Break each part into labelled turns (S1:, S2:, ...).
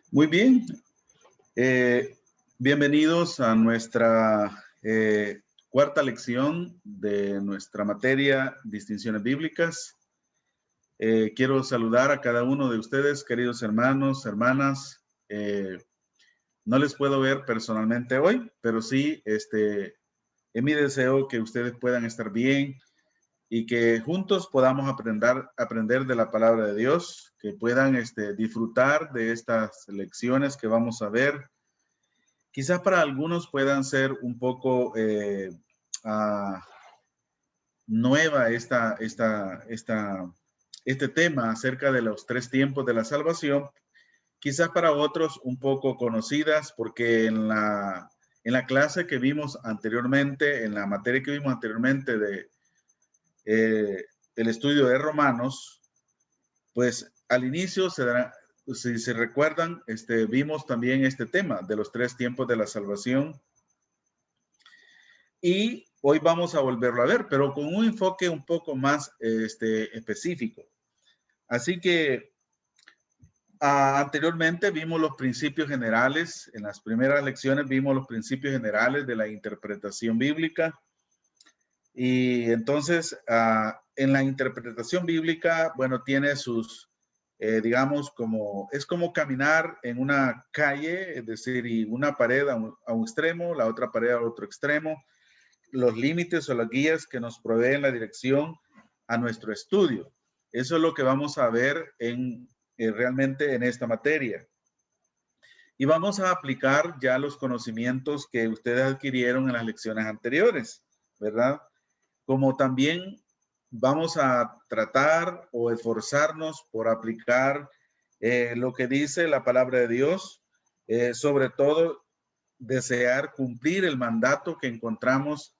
S1: Muy bien, eh, bienvenidos a nuestra cuarta lección de nuestra materia Distinciones Bíblicas. Quiero saludar a cada uno de ustedes, queridos hermanos, hermanas. No les puedo ver personalmente hoy, pero sí, es mi deseo que ustedes puedan estar bien y que juntos podamos aprender de la palabra de Dios, que puedan disfrutar de estas lecciones que vamos a ver. Quizás para algunos puedan ser un poco nueva este tema acerca de los tres tiempos de la salvación. Quizás para otros un poco conocidas porque en la clase que vimos anteriormente, en la materia que vimos anteriormente del estudio de Romanos, pues al inicio si se recuerdan, vimos también este tema de los tres tiempos de la salvación. Y hoy vamos a volverlo a ver, pero con un enfoque un poco más específico. Así que anteriormente vimos los principios generales. En las primeras lecciones vimos los principios generales de la interpretación bíblica. Y entonces, en la interpretación bíblica, bueno, tiene sus, digamos, es como caminar en una calle, es decir, y una pared a un extremo, la otra pared al otro extremo, los límites o las guías que nos proveen la dirección a nuestro estudio. Eso es lo que vamos a ver realmente en esta materia. Y vamos a aplicar ya los conocimientos que ustedes adquirieron en las lecciones anteriores, ¿verdad? Como también vamos a tratar o esforzarnos por aplicar lo que dice la palabra de Dios, sobre todo desear cumplir el mandato que encontramos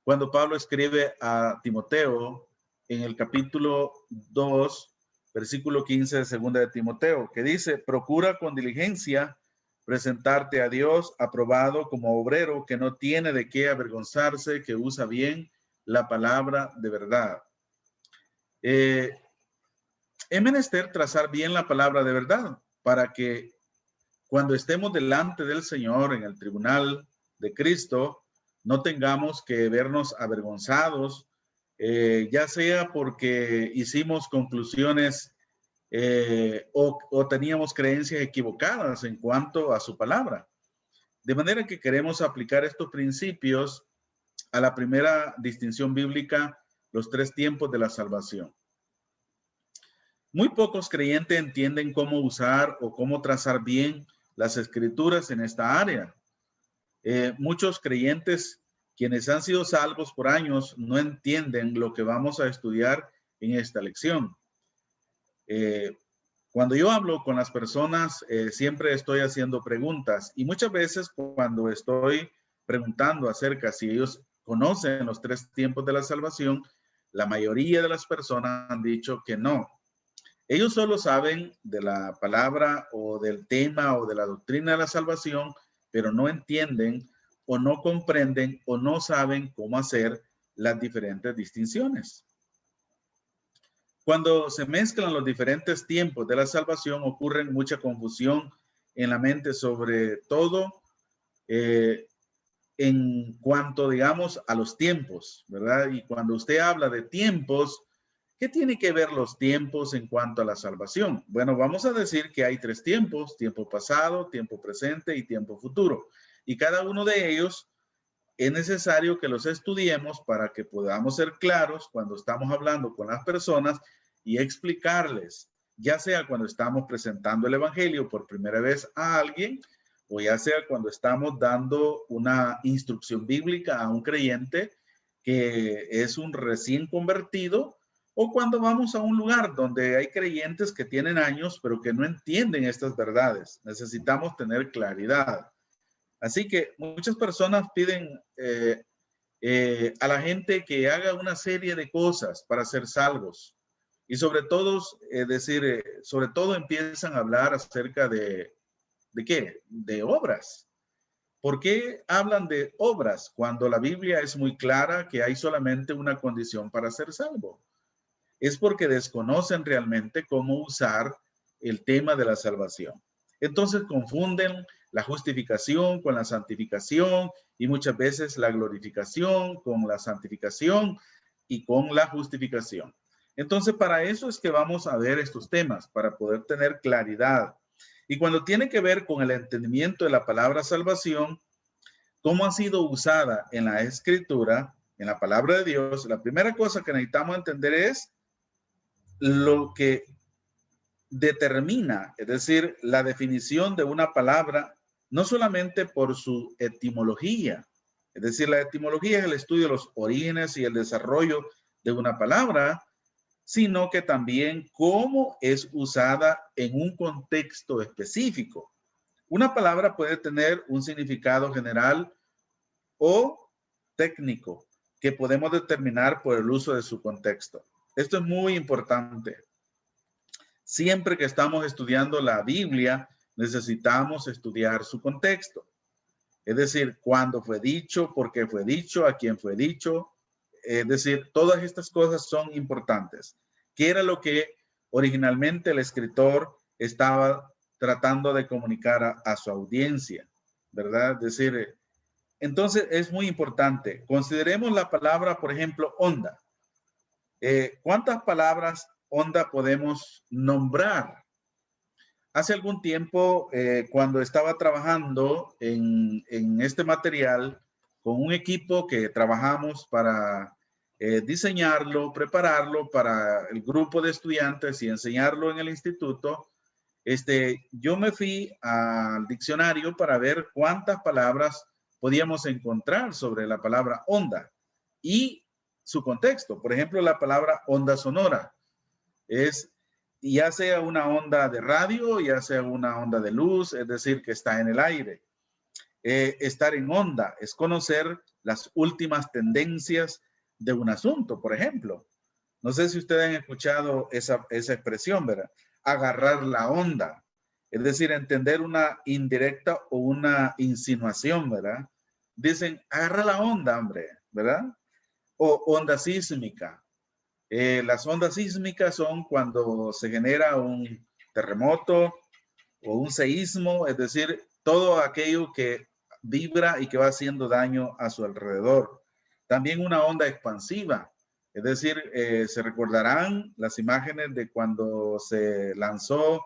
S1: cuando Pablo escribe a Timoteo en el capítulo 2, versículo 15 de segunda de Timoteo, que dice: procura con diligencia presentarte a Dios aprobado como obrero que no tiene de qué avergonzarse, que usa bien la palabra de verdad. Es menester trazar bien la palabra de verdad para que cuando estemos delante del Señor en el tribunal de Cristo, no tengamos que vernos avergonzados, ya sea porque hicimos conclusiones o teníamos creencias equivocadas en cuanto a su palabra. De manera que queremos aplicar estos principios a la primera distinción bíblica, los tres tiempos de la salvación. Muy pocos creyentes entienden cómo usar o cómo trazar bien las escrituras en esta área. Muchos creyentes, quienes han sido salvos por años, no entienden lo que vamos a estudiar en esta lección. Cuando yo hablo con las personas, siempre estoy haciendo preguntas, y muchas veces cuando estoy preguntando acerca si ellos conocen los tres tiempos de la salvación, la mayoría de las personas han dicho que no. Ellos solo saben de la palabra o del tema o de la doctrina de la salvación, pero no entienden o no comprenden o no saben cómo hacer las diferentes distinciones. Cuando se mezclan los diferentes tiempos de la salvación, ocurre mucha confusión en la mente, sobre todo en cuanto, digamos, a los tiempos, ¿verdad? Y cuando usted habla de tiempos, ¿qué tiene que ver los tiempos en cuanto a la salvación? Bueno, vamos a decir que hay tres tiempos: tiempo pasado, tiempo presente y tiempo futuro. Y cada uno de ellos es necesario que los estudiemos para que podamos ser claros cuando estamos hablando con las personas y explicarles, ya sea cuando estamos presentando el evangelio por primera vez a alguien, o ya sea cuando estamos dando una instrucción bíblica a un creyente que es un recién convertido, o cuando vamos a un lugar donde hay creyentes que tienen años pero que no entienden estas verdades. Necesitamos tener claridad. Así que muchas personas piden a la gente que haga una serie de cosas para ser salvos. Y sobre todo, sobre todo empiezan a hablar acerca ¿de qué? De obras. ¿Por qué hablan de obras cuando la Biblia es muy clara que hay solamente una condición para ser salvo? Es porque desconocen realmente cómo usar el tema de la salvación. Entonces confunden la justificación con la santificación y muchas veces la glorificación con la santificación y con la justificación. Entonces, para eso es que vamos a ver estos temas, para poder tener claridad. Y cuando tiene que ver con el entendimiento de la palabra salvación, cómo ha sido usada en la Escritura, en la palabra de Dios, la primera cosa que necesitamos entender es lo que determina, es decir, la definición de una palabra, no solamente por su etimología, es decir, la etimología es el estudio de los orígenes y el desarrollo de una palabra, sino que también cómo es usada en un contexto específico. Una palabra puede tener un significado general o técnico que podemos determinar por el uso de su contexto. Esto es muy importante. Siempre que estamos estudiando la Biblia, necesitamos estudiar su contexto. Es decir, cuándo fue dicho, por qué fue dicho, a quién fue dicho. Es decir, todas estas cosas son importantes. ¿Qué era lo que originalmente el escritor estaba tratando de comunicar a su audiencia? ¿Verdad? Es decir, entonces es muy importante. Consideremos la palabra, por ejemplo, onda. ¿Cuántas palabras onda podemos nombrar? Hace algún tiempo, cuando estaba trabajando en este material con un equipo que trabajamos para diseñarlo, prepararlo para el grupo de estudiantes y enseñarlo en el instituto, yo me fui al diccionario para ver cuántas palabras podíamos encontrar sobre la palabra onda y su contexto. Por ejemplo, la palabra onda sonora es ya sea una onda de radio, ya sea una onda de luz, es decir, que está en el aire. Estar en onda es conocer las últimas tendencias de un asunto, por ejemplo. No sé si ustedes han escuchado esa expresión, ¿verdad? Agarrar la onda, es decir, entender una indirecta o una insinuación, ¿verdad? Dicen, agarra la onda, hombre, ¿verdad? O onda sísmica. Las ondas sísmicas son cuando se genera un terremoto o un seísmo, es decir, todo aquello que vibra y que va haciendo daño a su alrededor. También una onda expansiva, es decir, se recordarán las imágenes de cuando se lanzó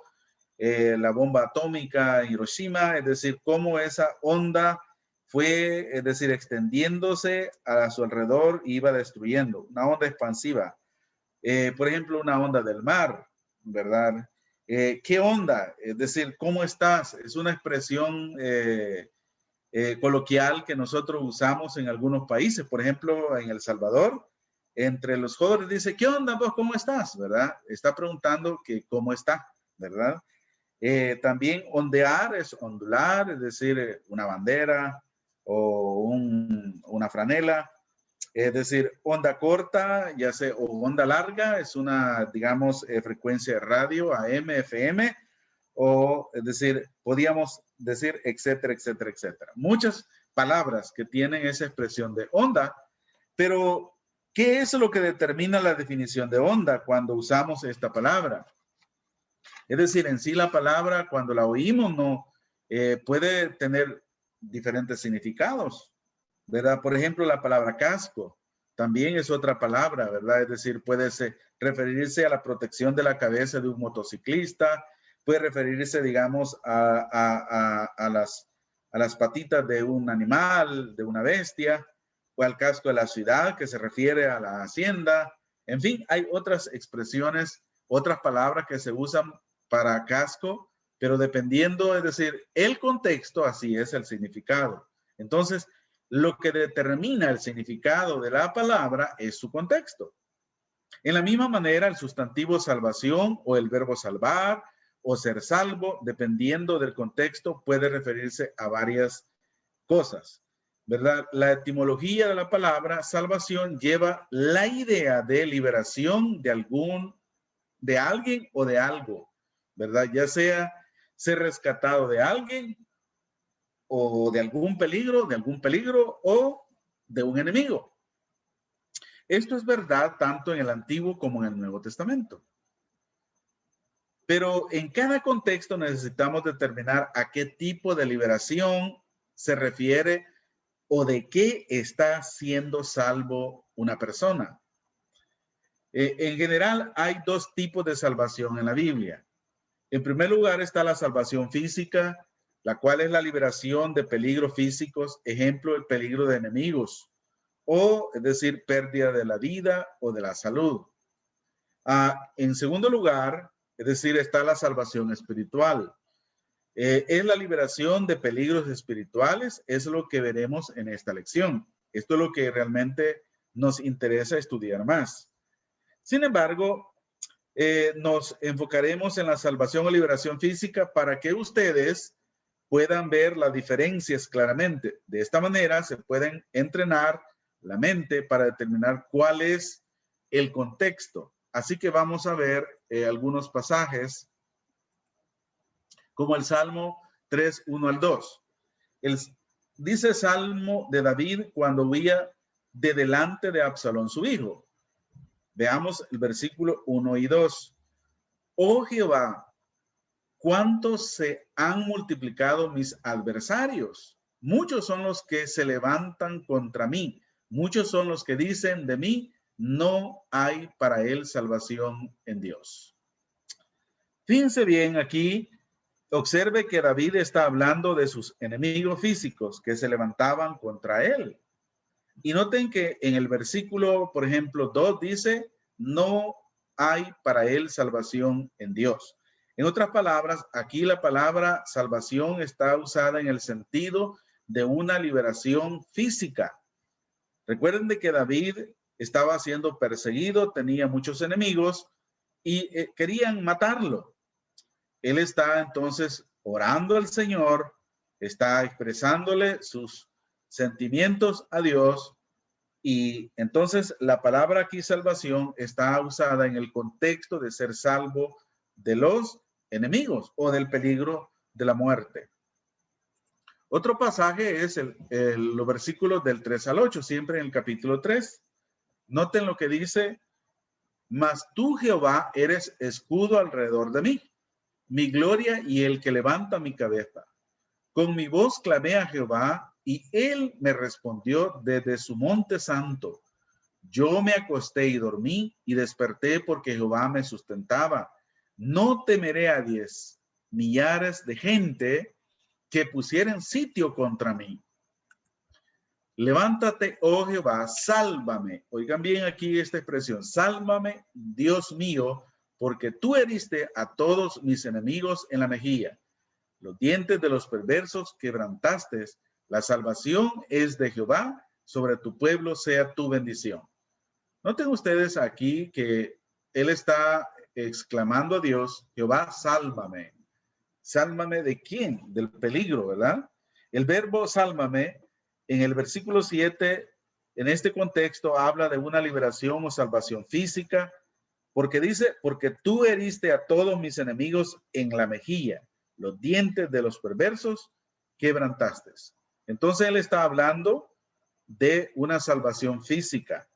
S1: la bomba atómica en Hiroshima, es decir, cómo esa onda fue, es decir, extendiéndose a su alrededor y iba destruyendo, una onda expansiva. Por ejemplo, una onda del mar, ¿verdad? ¿Qué onda? Es decir, ¿cómo estás? Es una expresión coloquial que nosotros usamos en algunos países. Por ejemplo, en El Salvador, entre los jóvenes dice, ¿qué onda vos? ¿Cómo estás? ¿Verdad? Está preguntando que cómo está, ¿verdad? También ondear es ondular, es decir, una bandera o una franela. Es decir, onda corta, ya sea, o onda larga, es una, digamos, frecuencia de radio, AM, FM, o es decir, podíamos decir, etcétera, etcétera, etcétera. Muchas palabras que tienen esa expresión de onda, pero ¿qué es lo que determina la definición de onda cuando usamos esta palabra? Es decir, en sí la palabra, cuando la oímos, no puede tener diferentes significados, ¿verdad? Por ejemplo, la palabra casco también es otra palabra, ¿verdad? Es decir, puede referirse a la protección de la cabeza de un motociclista, puede referirse, digamos, a las patitas de un animal, de una bestia, o al casco de la ciudad, que se refiere a la hacienda. En fin, hay otras expresiones, otras palabras que se usan para casco, pero dependiendo, es decir, el contexto, así es el significado. Entonces, lo que determina el significado de la palabra es su contexto. En la misma manera, el sustantivo salvación o el verbo salvar o ser salvo, dependiendo del contexto, puede referirse a varias cosas, ¿verdad? La etimología de la palabra salvación lleva la idea de liberación de alguien o de algo, ¿verdad? Ya sea ser rescatado de alguien o de algún peligro o de un enemigo. Esto es verdad tanto en el Antiguo como en el Nuevo Testamento. Pero en cada contexto necesitamos determinar a qué tipo de liberación se refiere o de qué está siendo salvo una persona. En general, hay dos tipos de salvación en la Biblia. En primer lugar está la salvación física, la cual es la liberación de peligros físicos, ejemplo, el peligro de enemigos, o es decir, pérdida de la vida o de la salud. En segundo lugar, es decir, está la salvación espiritual. Es la liberación de peligros espirituales, es lo que veremos en esta lección. Esto es lo que realmente nos interesa estudiar más. Sin embargo, nos enfocaremos en la salvación o liberación física para que ustedes puedan ver las diferencias claramente. De esta manera se pueden entrenar la mente para determinar cuál es el contexto. Así que vamos a ver algunos pasajes como el Salmo 3, 1 al 2. Dice Salmo de David cuando huía de delante de Absalón su hijo. Veamos el versículo 1 y 2. Oh Jehová, cuántos se han multiplicado mis adversarios. Muchos son los que se levantan contra mí. Muchos son los que dicen de mí, no hay para él salvación en Dios. Fíjense bien aquí, observe que David está hablando de sus enemigos físicos que se levantaban contra él. Y noten que en el versículo, por ejemplo, 2 dice, no hay para él salvación en Dios. En otras palabras, aquí la palabra salvación está usada en el sentido de una liberación física. Recuerden de que David estaba siendo perseguido, tenía muchos enemigos y querían matarlo. Él está entonces orando al Señor, está expresándole sus sentimientos a Dios. Y entonces la palabra aquí salvación está usada en el contexto de ser salvo de los enemigos o del peligro de la muerte. Otro pasaje es los versículos del 3 al 8, siempre en el capítulo 3. Noten lo que dice, mas tú Jehová eres escudo alrededor de mí, mi gloria y el que levanta mi cabeza. Con mi voz clamé a Jehová y él me respondió desde su monte santo. Yo me acosté y dormí y desperté porque Jehová me sustentaba. No temeré a 10 millares de gente que pusieran sitio contra mí. Levántate, oh Jehová, sálvame. Oigan bien aquí esta expresión, sálvame, Dios mío, porque tú heriste a todos mis enemigos en la mejilla. Los dientes de los perversos quebrantaste. La salvación es de Jehová, sobre tu pueblo sea tu bendición. Noten ustedes aquí que él está exclamando a Dios, Jehová, sálvame. ¿Sálvame de quién? Del peligro, ¿verdad? El verbo sálvame en el versículo 7, en este contexto, habla de una liberación o salvación física, porque dice, porque tú heriste a todos mis enemigos en la mejilla, los dientes de los perversos quebrantaste. Entonces él está hablando de una salvación física.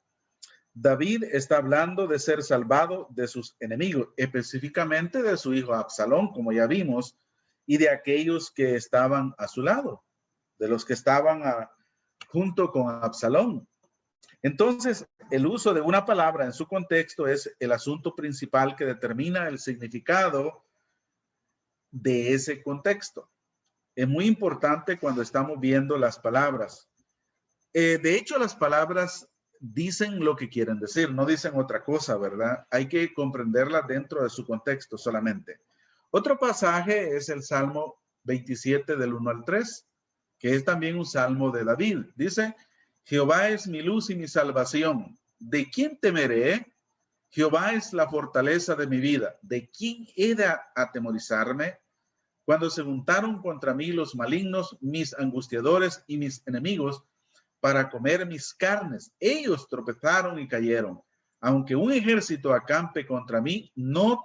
S1: David está hablando de ser salvado de sus enemigos, específicamente de su hijo Absalón, como ya vimos, y de aquellos que estaban a su lado, de los que estaban junto con Absalón. Entonces, el uso de una palabra en su contexto es el asunto principal que determina el significado de ese contexto. Es muy importante cuando estamos viendo las palabras. De hecho, las palabras dicen lo que quieren decir, no dicen otra cosa, ¿verdad? Hay que comprenderlas dentro de su contexto solamente. Otro pasaje es el Salmo 27 del 1 al 3, que es también un salmo de David. Dice, Jehová es mi luz y mi salvación. ¿De quién temeré? Jehová es la fortaleza de mi vida. ¿De quién he de atemorizarme? Cuando se juntaron contra mí los malignos, mis angustiadores y mis enemigos, para comer mis carnes, ellos tropezaron y cayeron. Aunque un ejército acampe contra mí, no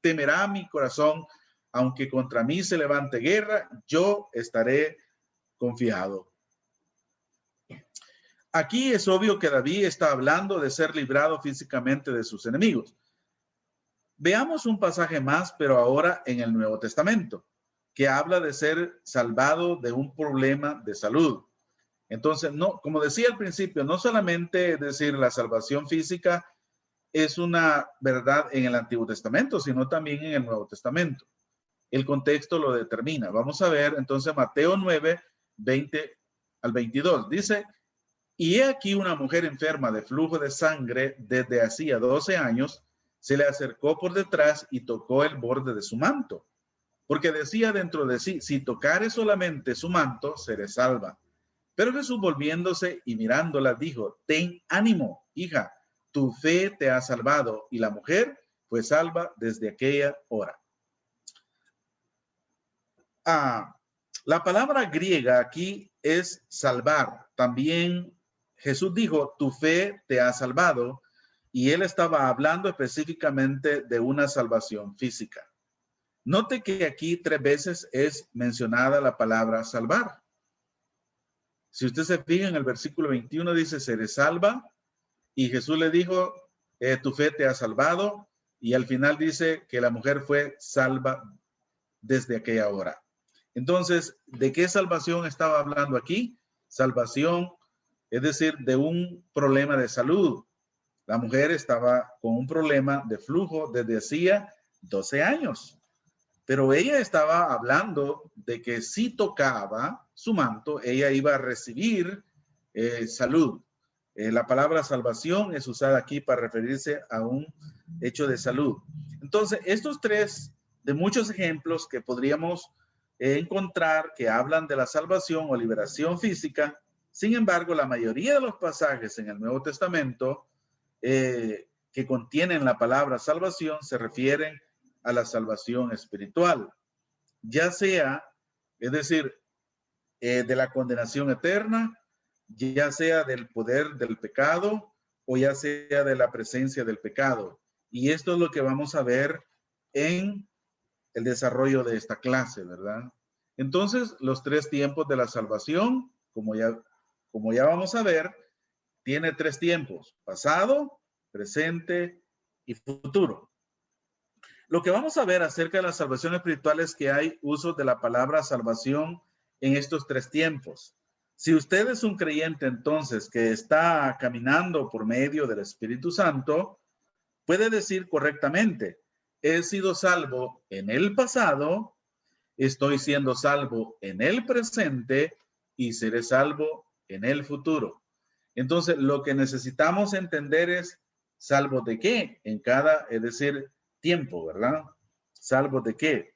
S1: temerá mi corazón. Aunque contra mí se levante guerra, yo estaré confiado. Aquí es obvio que David está hablando de ser librado físicamente de sus enemigos. Veamos un pasaje más, pero ahora en el Nuevo Testamento, que habla de ser salvado de un problema de salud. Entonces, no, como decía al principio, no solamente decir la salvación física es una verdad en el Antiguo Testamento, sino también en el Nuevo Testamento. El contexto lo determina. Vamos a ver entonces Mateo 9, 20 al 22. Dice, y he aquí una mujer enferma de flujo de sangre desde hacía 12 años, se le acercó por detrás y tocó el borde de su manto, porque decía dentro de sí, si tocare solamente su manto, seré salva. Pero Jesús volviéndose y mirándola dijo, ten ánimo, hija, tu fe te ha salvado. Y la mujer fue salva desde aquella hora. La palabra griega aquí es salvar. También Jesús dijo, tu fe te ha salvado. Y él estaba hablando específicamente de una salvación física. Note que aquí 3 veces es mencionada la palabra salvar. Si usted se fija en el versículo 21 dice, seré salva. Y Jesús le dijo, tu fe te ha salvado. Y al final dice que la mujer fue salva desde aquella hora. Entonces, ¿de qué salvación estaba hablando aquí? Salvación, es decir, de un problema de salud. La mujer estaba con un problema de flujo desde hacía 12 años. Pero ella estaba hablando de que si tocaba su manto, ella iba a recibir salud. La palabra salvación es usada aquí para referirse a un hecho de salud. Entonces, estos 3 de muchos ejemplos que podríamos encontrar que hablan de la salvación o liberación física, sin embargo, la mayoría de los pasajes en el Nuevo Testamento que contienen la palabra salvación se refieren a la salvación espiritual, ya sea, es decir, de la condenación eterna, ya sea del poder del pecado o ya sea de la presencia del pecado. Y esto es lo que vamos a ver en el desarrollo de esta clase, ¿verdad? Entonces, los 3 tiempos de la salvación, como ya vamos a ver, tiene 3 tiempos: pasado, presente y futuro. Lo que vamos a ver acerca de la salvación espiritual es que hay uso de la palabra salvación en estos 3 tiempos. Si usted es un creyente entonces que está caminando por medio del Espíritu Santo, puede decir correctamente, he sido salvo en el pasado, estoy siendo salvo en el presente y seré salvo en el futuro. Entonces, lo que necesitamos entender es salvo de qué en cada, es decir, tiempo, ¿verdad? ¿Salvo de qué?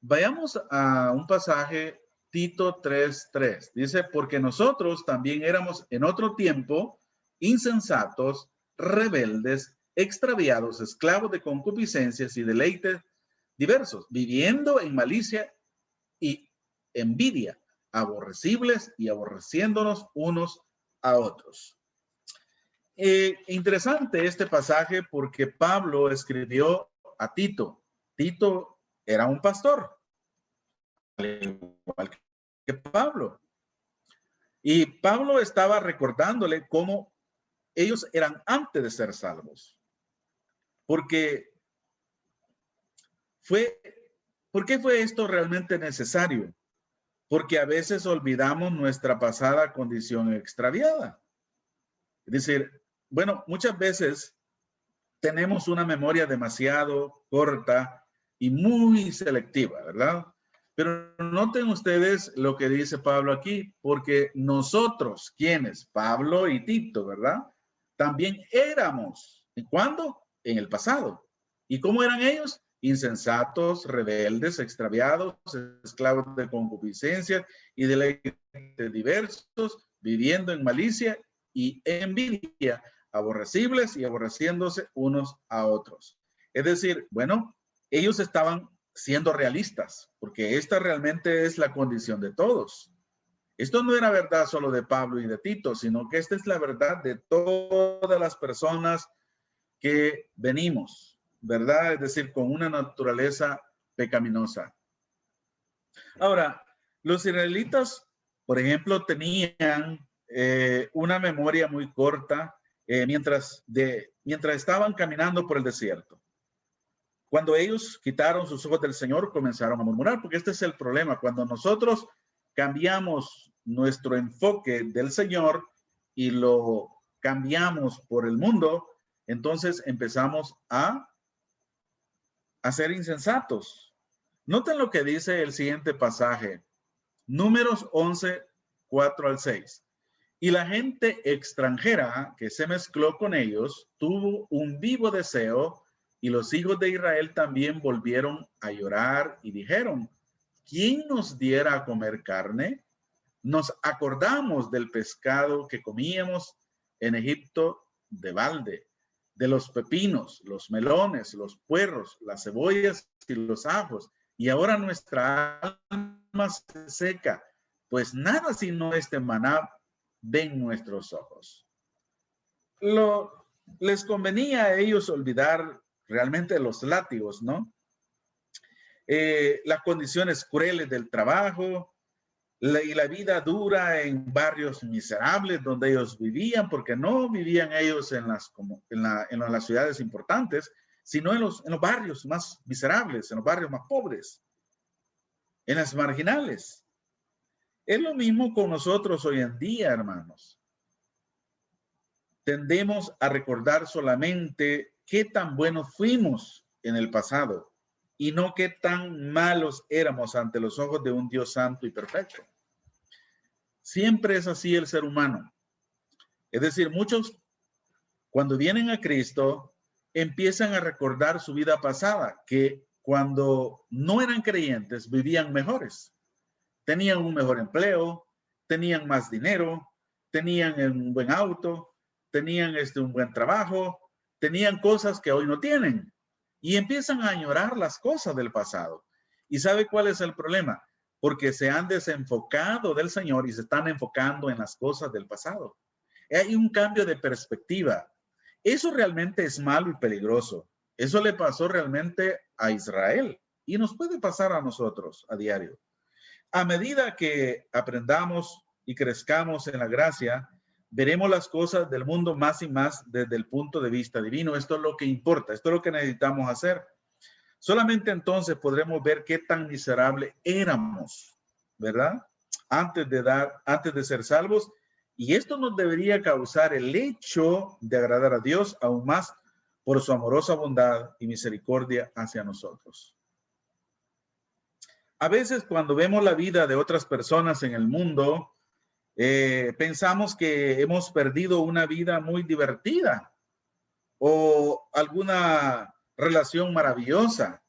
S1: Vayamos a un pasaje, Tito 3:3. Dice, porque nosotros también éramos en otro tiempo insensatos, rebeldes, extraviados, esclavos de concupiscencias y deleites diversos, viviendo en malicia y envidia, aborrecibles y aborreciéndonos unos a otros. Interesante este pasaje porque Pablo escribió a Tito. Tito era un pastor, al igual que Pablo. Y Pablo estaba recordándole cómo ellos eran antes de ser salvos. Porque ¿por qué fue esto realmente necesario? Porque a veces olvidamos nuestra pasada condición extraviada. Es decir, bueno, muchas veces tenemos una memoria demasiado corta y muy selectiva, ¿verdad? Pero noten ustedes lo que dice Pablo aquí, porque nosotros, ¿quiénes? Pablo y Tito, ¿verdad? También éramos. ¿En cuándo? En el pasado. ¿Y cómo eran ellos? Insensatos, rebeldes, extraviados, esclavos de concupiscencia y deleites diversos, viviendo en malicia y envidia, aborrecibles y aborreciéndose unos a otros. Es decir, bueno, ellos estaban siendo realistas, porque esta realmente es la condición de todos. Esto no era verdad solo de Pablo y de Tito, sino que esta es la verdad de todas las personas que venimos, ¿verdad? Es decir, con una naturaleza pecaminosa. Ahora, los israelitas, por ejemplo, tenían una memoria muy corta, mientras estaban caminando por el desierto. Cuando ellos quitaron sus ojos del Señor, comenzaron a murmurar, porque este es el problema. Cuando nosotros cambiamos nuestro enfoque del Señor y lo cambiamos por el mundo, entonces empezamos a ser insensatos. Noten lo que dice el siguiente pasaje. Números 11, 4 al 6. Y la gente extranjera que se mezcló con ellos tuvo un vivo deseo, y los hijos de Israel también volvieron a llorar y dijeron, ¿quién nos diera a comer carne? Nos acordamos del pescado que comíamos en Egipto de balde, de los pepinos, los melones, los puerros, las cebollas y los ajos. Y ahora nuestra alma se seca, pues nada sino este maná ven nuestros ojos. Les convenía a ellos olvidar realmente los látigos, ¿no? Las condiciones crueles del trabajo y la vida dura en barrios miserables donde ellos vivían, porque no vivían ellos en las ciudades importantes, sino en los barrios más miserables, en los barrios más pobres, en las marginales. Es lo mismo con nosotros hoy en día, hermanos. Tendemos a recordar solamente qué tan buenos fuimos en el pasado y no qué tan malos éramos ante los ojos de un Dios santo y perfecto. Siempre es así el ser humano. Es decir, muchos cuando vienen a Cristo empiezan a recordar su vida pasada, que cuando no eran creyentes vivían mejores. Tenían un mejor empleo, tenían más dinero, tenían un buen auto, tenían un buen trabajo, tenían cosas que hoy no tienen y empiezan a añorar las cosas del pasado. ¿Y sabe cuál es el problema? Porque se han desenfocado del Señor y se están enfocando en las cosas del pasado. Hay un cambio de perspectiva. Eso realmente es malo y peligroso. Eso le pasó realmente a Israel y nos puede pasar a nosotros a diario. A medida que aprendamos y crezcamos en la gracia, veremos las cosas del mundo más y más desde el punto de vista divino. Esto es lo que importa, esto es lo que necesitamos hacer. Solamente entonces podremos ver qué tan miserable éramos, ¿verdad? Antes de ser salvos. Y esto nos debería causar el hecho de agradar a Dios aún más por su amorosa bondad y misericordia hacia nosotros. A veces cuando vemos la vida de otras personas en el mundo, pensamos que hemos perdido una vida muy divertida o alguna relación maravillosa,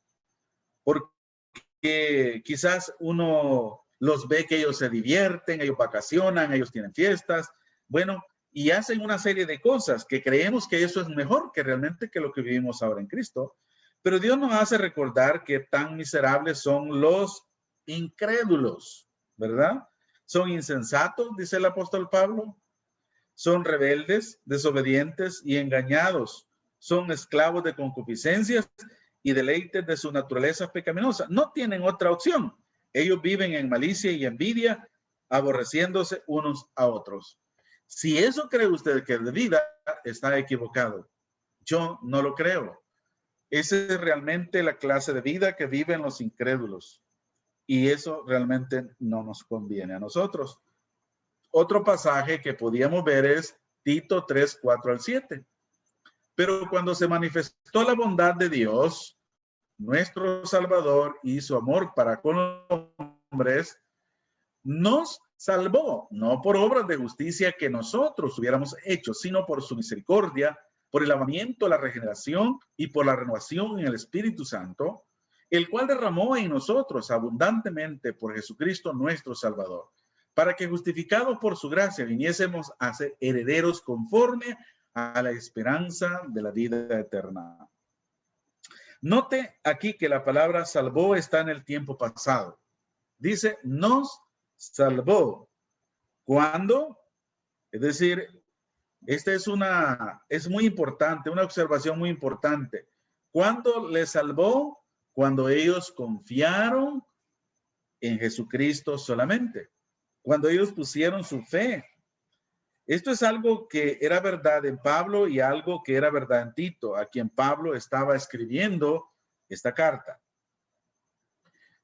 S1: porque quizás uno los ve que ellos se divierten, ellos vacacionan, ellos tienen fiestas, bueno, y hacen una serie de cosas que creemos que eso es mejor que realmente que lo que vivimos ahora en Cristo. Pero Dios nos hace recordar que tan miserables son los incrédulos, ¿verdad? Son insensatos, dice el apóstol Pablo. Son rebeldes, desobedientes y engañados. Son esclavos de concupiscencias y deleites de su naturaleza pecaminosa. No tienen otra opción. Ellos viven en malicia y envidia, aborreciéndose unos a otros. Si eso cree usted que es de vida, está equivocado. Yo no lo creo. Esa es realmente la clase de vida que viven los incrédulos. Y eso realmente no nos conviene a nosotros. Otro pasaje que podíamos ver es Tito 3, 4 al 7. Pero cuando se manifestó la bondad de Dios, nuestro Salvador, y su amor para con los hombres, nos salvó, no por obras de justicia que nosotros hubiéramos hecho, sino por su misericordia, por el lavamiento, la regeneración y por la renovación en el Espíritu Santo, el cual derramó en nosotros abundantemente por Jesucristo nuestro Salvador, para que justificados por su gracia viniésemos a ser herederos conforme a la esperanza de la vida eterna. Note aquí que la palabra salvó está en el tiempo pasado. Dice, nos salvó. ¿Cuándo? Es decir, esta es muy importante, una observación muy importante. ¿Cuándo les salvó? Cuando ellos confiaron en Jesucristo solamente. Cuando ellos pusieron su fe. Esto es algo que era verdad en Pablo y algo que era verdad en Tito, a quien Pablo estaba escribiendo esta carta.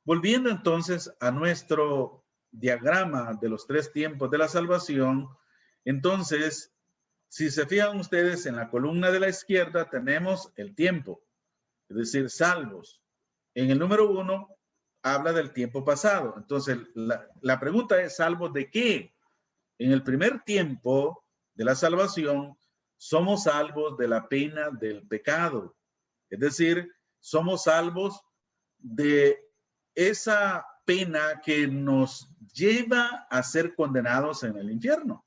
S1: Volviendo entonces a nuestro diagrama de los tres tiempos de la salvación, entonces, si se fijan ustedes en la columna de la izquierda tenemos el tiempo, es decir, salvos. En el número 1 habla del tiempo pasado. Entonces, la pregunta es, ¿salvos de qué? En el primer tiempo de la salvación, somos salvos de la pena del pecado. Es decir, somos salvos de esa pena que nos lleva a ser condenados en el infierno.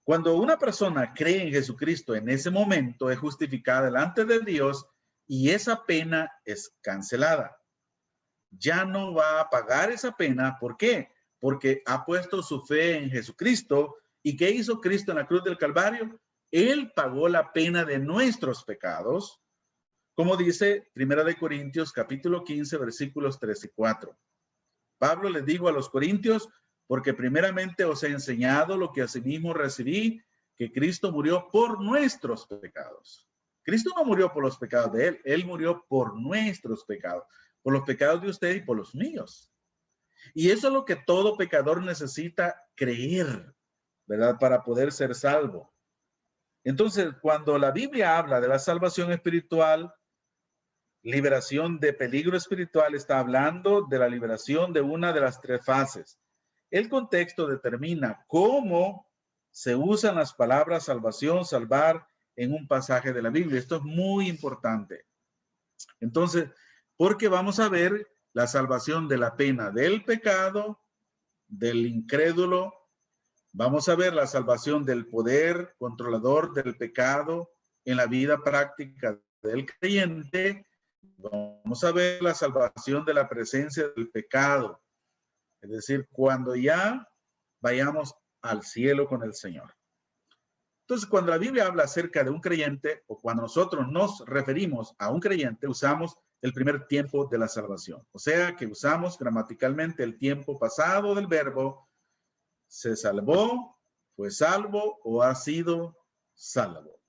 S1: Cuando una persona cree en Jesucristo, en ese momento es justificada delante de Dios y esa pena es cancelada. Ya no va a pagar esa pena. ¿Por qué? Porque ha puesto su fe en Jesucristo. ¿Y qué hizo Cristo en la cruz del Calvario? Él pagó la pena de nuestros pecados, como dice 1 Corintios capítulo 15, versículos 3 y 4. Pablo les dijo a los corintios, porque primeramente os he enseñado lo que asimismo recibí, que Cristo murió por nuestros pecados. Cristo no murió por los pecados de él, él murió por nuestros pecados, por los pecados de usted y por los míos. Y eso es lo que todo pecador necesita creer, ¿verdad? Para poder ser salvo. Entonces, cuando la Biblia habla de la salvación espiritual, liberación de peligro espiritual, está hablando de la liberación de una de las tres fases. El contexto determina cómo se usan las palabras salvación, salvar en un pasaje de la Biblia. Esto es muy importante. Entonces, porque vamos a ver la salvación de la pena del pecado, del incrédulo. Vamos a ver la salvación del poder controlador del pecado en la vida práctica del creyente. Vamos a ver la salvación de la presencia del pecado. Es decir, cuando ya vayamos al cielo con el Señor. Entonces, cuando la Biblia habla acerca de un creyente o cuando nosotros nos referimos a un creyente, usamos el primer tiempo de la salvación. O sea, que usamos gramaticalmente el tiempo pasado del verbo se salvó, fue salvo o ha sido salvo.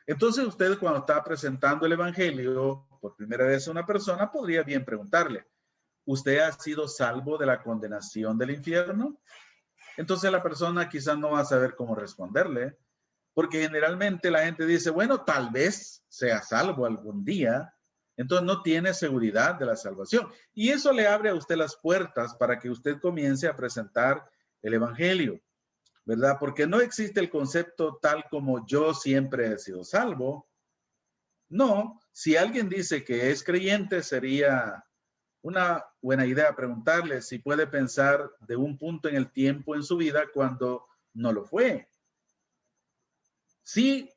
S1: Entonces, usted cuando está presentando el evangelio por primera vez a una persona, podría bien preguntarle, ¿usted ha sido salvo de la condenación del infierno? Entonces la persona quizás no va a saber cómo responderle, porque generalmente la gente dice, bueno, tal vez sea salvo algún día, entonces no tiene seguridad de la salvación. Y eso le abre a usted las puertas para que usted comience a presentar el evangelio, ¿verdad? Porque no existe el concepto tal como yo siempre he sido salvo. No, si alguien dice que es creyente, sería una buena idea preguntarle si puede pensar de un punto en el tiempo en su vida cuando no lo fue. Sí,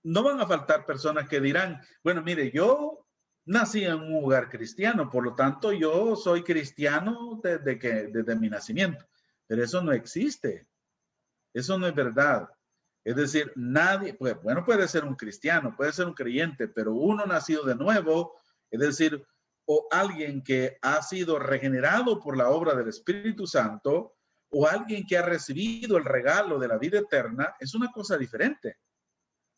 S1: no van a faltar personas que dirán, bueno, mire, yo nací en un hogar cristiano, por lo tanto yo soy cristiano desde mi nacimiento, pero eso no existe. Eso no es verdad. Es decir, nadie, pues, bueno, puede ser un cristiano, puede ser un creyente, pero uno nacido de nuevo, es decir, o alguien que ha sido regenerado por la obra del Espíritu Santo, o alguien que ha recibido el regalo de la vida eterna, es una cosa diferente.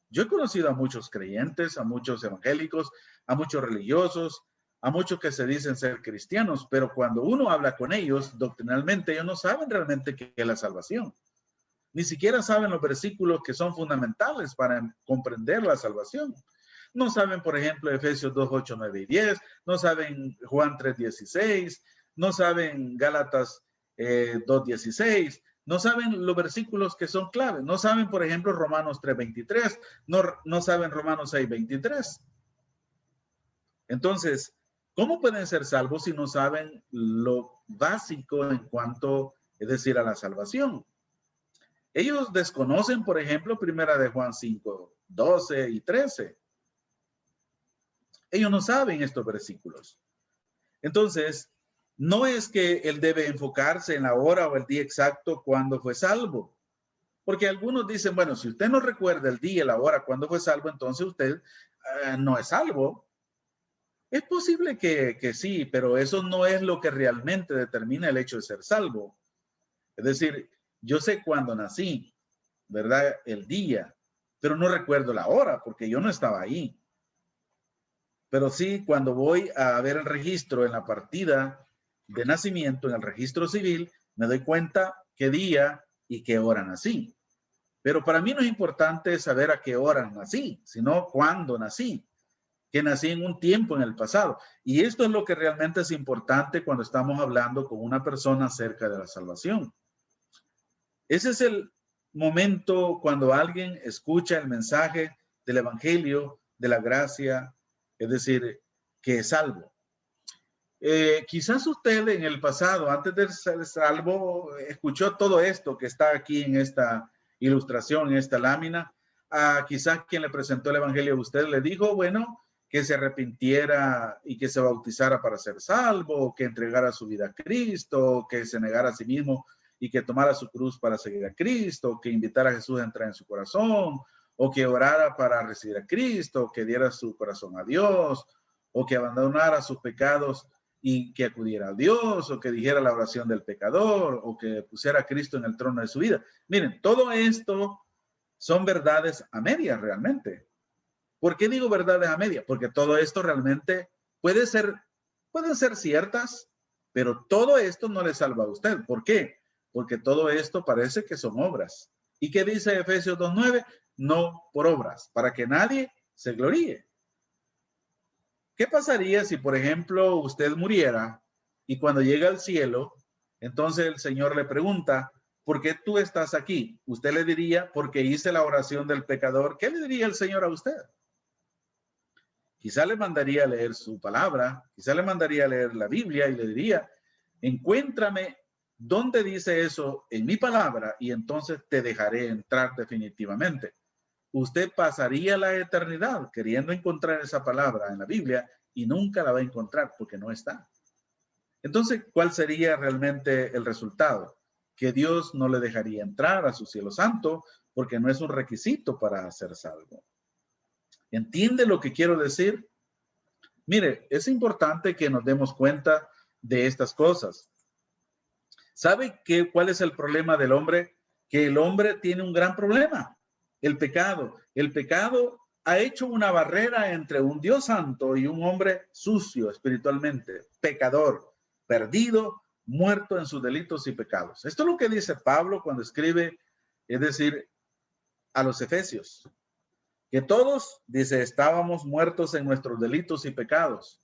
S1: Yo he conocido a muchos creyentes, a muchos evangélicos, a muchos religiosos, a muchos que se dicen ser cristianos, pero cuando uno habla con ellos, doctrinalmente, ellos no saben realmente qué es la salvación. Ni siquiera saben los versículos que son fundamentales para comprender la salvación. No saben, por ejemplo, Efesios 2, 8, 9 y 10. No saben Juan 3, 16. No saben Gálatas 2, 16. No saben los versículos que son claves. No saben, por ejemplo, Romanos 3, 23. No saben Romanos 6, 23. Entonces, ¿cómo pueden ser salvos si no saben lo básico en cuanto, es decir, a la salvación? Ellos desconocen, por ejemplo, primera de Juan 5, 12 y 13. Ellos no saben estos versículos. Entonces, no es que él debe enfocarse en la hora o el día exacto cuando fue salvo. Porque algunos dicen, bueno, si usted no recuerda el día y la hora cuando fue salvo, entonces usted no es salvo. Es posible que sí, pero eso no es lo que realmente determina el hecho de ser salvo. Es decir, yo sé cuándo nací, ¿verdad? El día, pero no recuerdo la hora porque yo no estaba ahí. Pero sí, cuando voy a ver el registro en la partida de nacimiento, en el registro civil, me doy cuenta qué día y qué hora nací. Pero para mí no es importante saber a qué hora nací, sino cuándo nací, que nací en un tiempo en el pasado. Y esto es lo que realmente es importante cuando estamos hablando con una persona acerca de la salvación. Ese es el momento cuando alguien escucha el mensaje del evangelio, de la gracia, es decir, que es salvo. Quizás usted en el pasado, antes de ser salvo, escuchó todo esto que está aquí en esta ilustración, en esta lámina. Quizás quien le presentó el evangelio a usted le dijo, bueno, que se arrepintiera y que se bautizara para ser salvo, que entregara su vida a Cristo, que se negara a sí mismo y que tomara su cruz para seguir a Cristo, que invitara a Jesús a entrar en su corazón, o que orara para recibir a Cristo, que diera su corazón a Dios, o que abandonara sus pecados y que acudiera a Dios, o que dijera la oración del pecador, o que pusiera a Cristo en el trono de su vida. Miren, todo esto son verdades a medias realmente. ¿Por qué digo verdades a medias? Porque todo esto realmente pueden ser ciertas, pero todo esto no le salva a usted. ¿Por qué? Porque todo esto parece que son obras. ¿Y qué dice Efesios 2:9? No por obras, para que nadie se gloríe. ¿Qué pasaría si, por ejemplo, usted muriera y cuando llega al cielo, entonces el Señor le pregunta, ¿por qué tú estás aquí? Usted le diría, porque hice la oración del pecador. ¿Qué le diría el Señor a usted? Quizá le mandaría a leer su palabra, quizá le mandaría a leer la Biblia y le diría, encuéntrame dónde dice eso en mi palabra y entonces te dejaré entrar definitivamente. Usted pasaría la eternidad queriendo encontrar esa palabra en la Biblia y nunca la va a encontrar porque no está. Entonces, ¿cuál sería realmente el resultado? Que Dios no le dejaría entrar a su cielo santo porque no es un requisito para ser salvo. ¿Entiende lo que quiero decir? Mire, es importante que nos demos cuenta de estas cosas. ¿Sabe cuál es el problema del hombre? Que el hombre tiene un gran problema, el pecado. El pecado ha hecho una barrera entre un Dios santo y un hombre sucio espiritualmente, pecador, perdido, muerto en sus delitos y pecados. Esto es lo que dice Pablo cuando escribe, es decir, a los Efesios. Que todos, dice, estábamos muertos en nuestros delitos y pecados.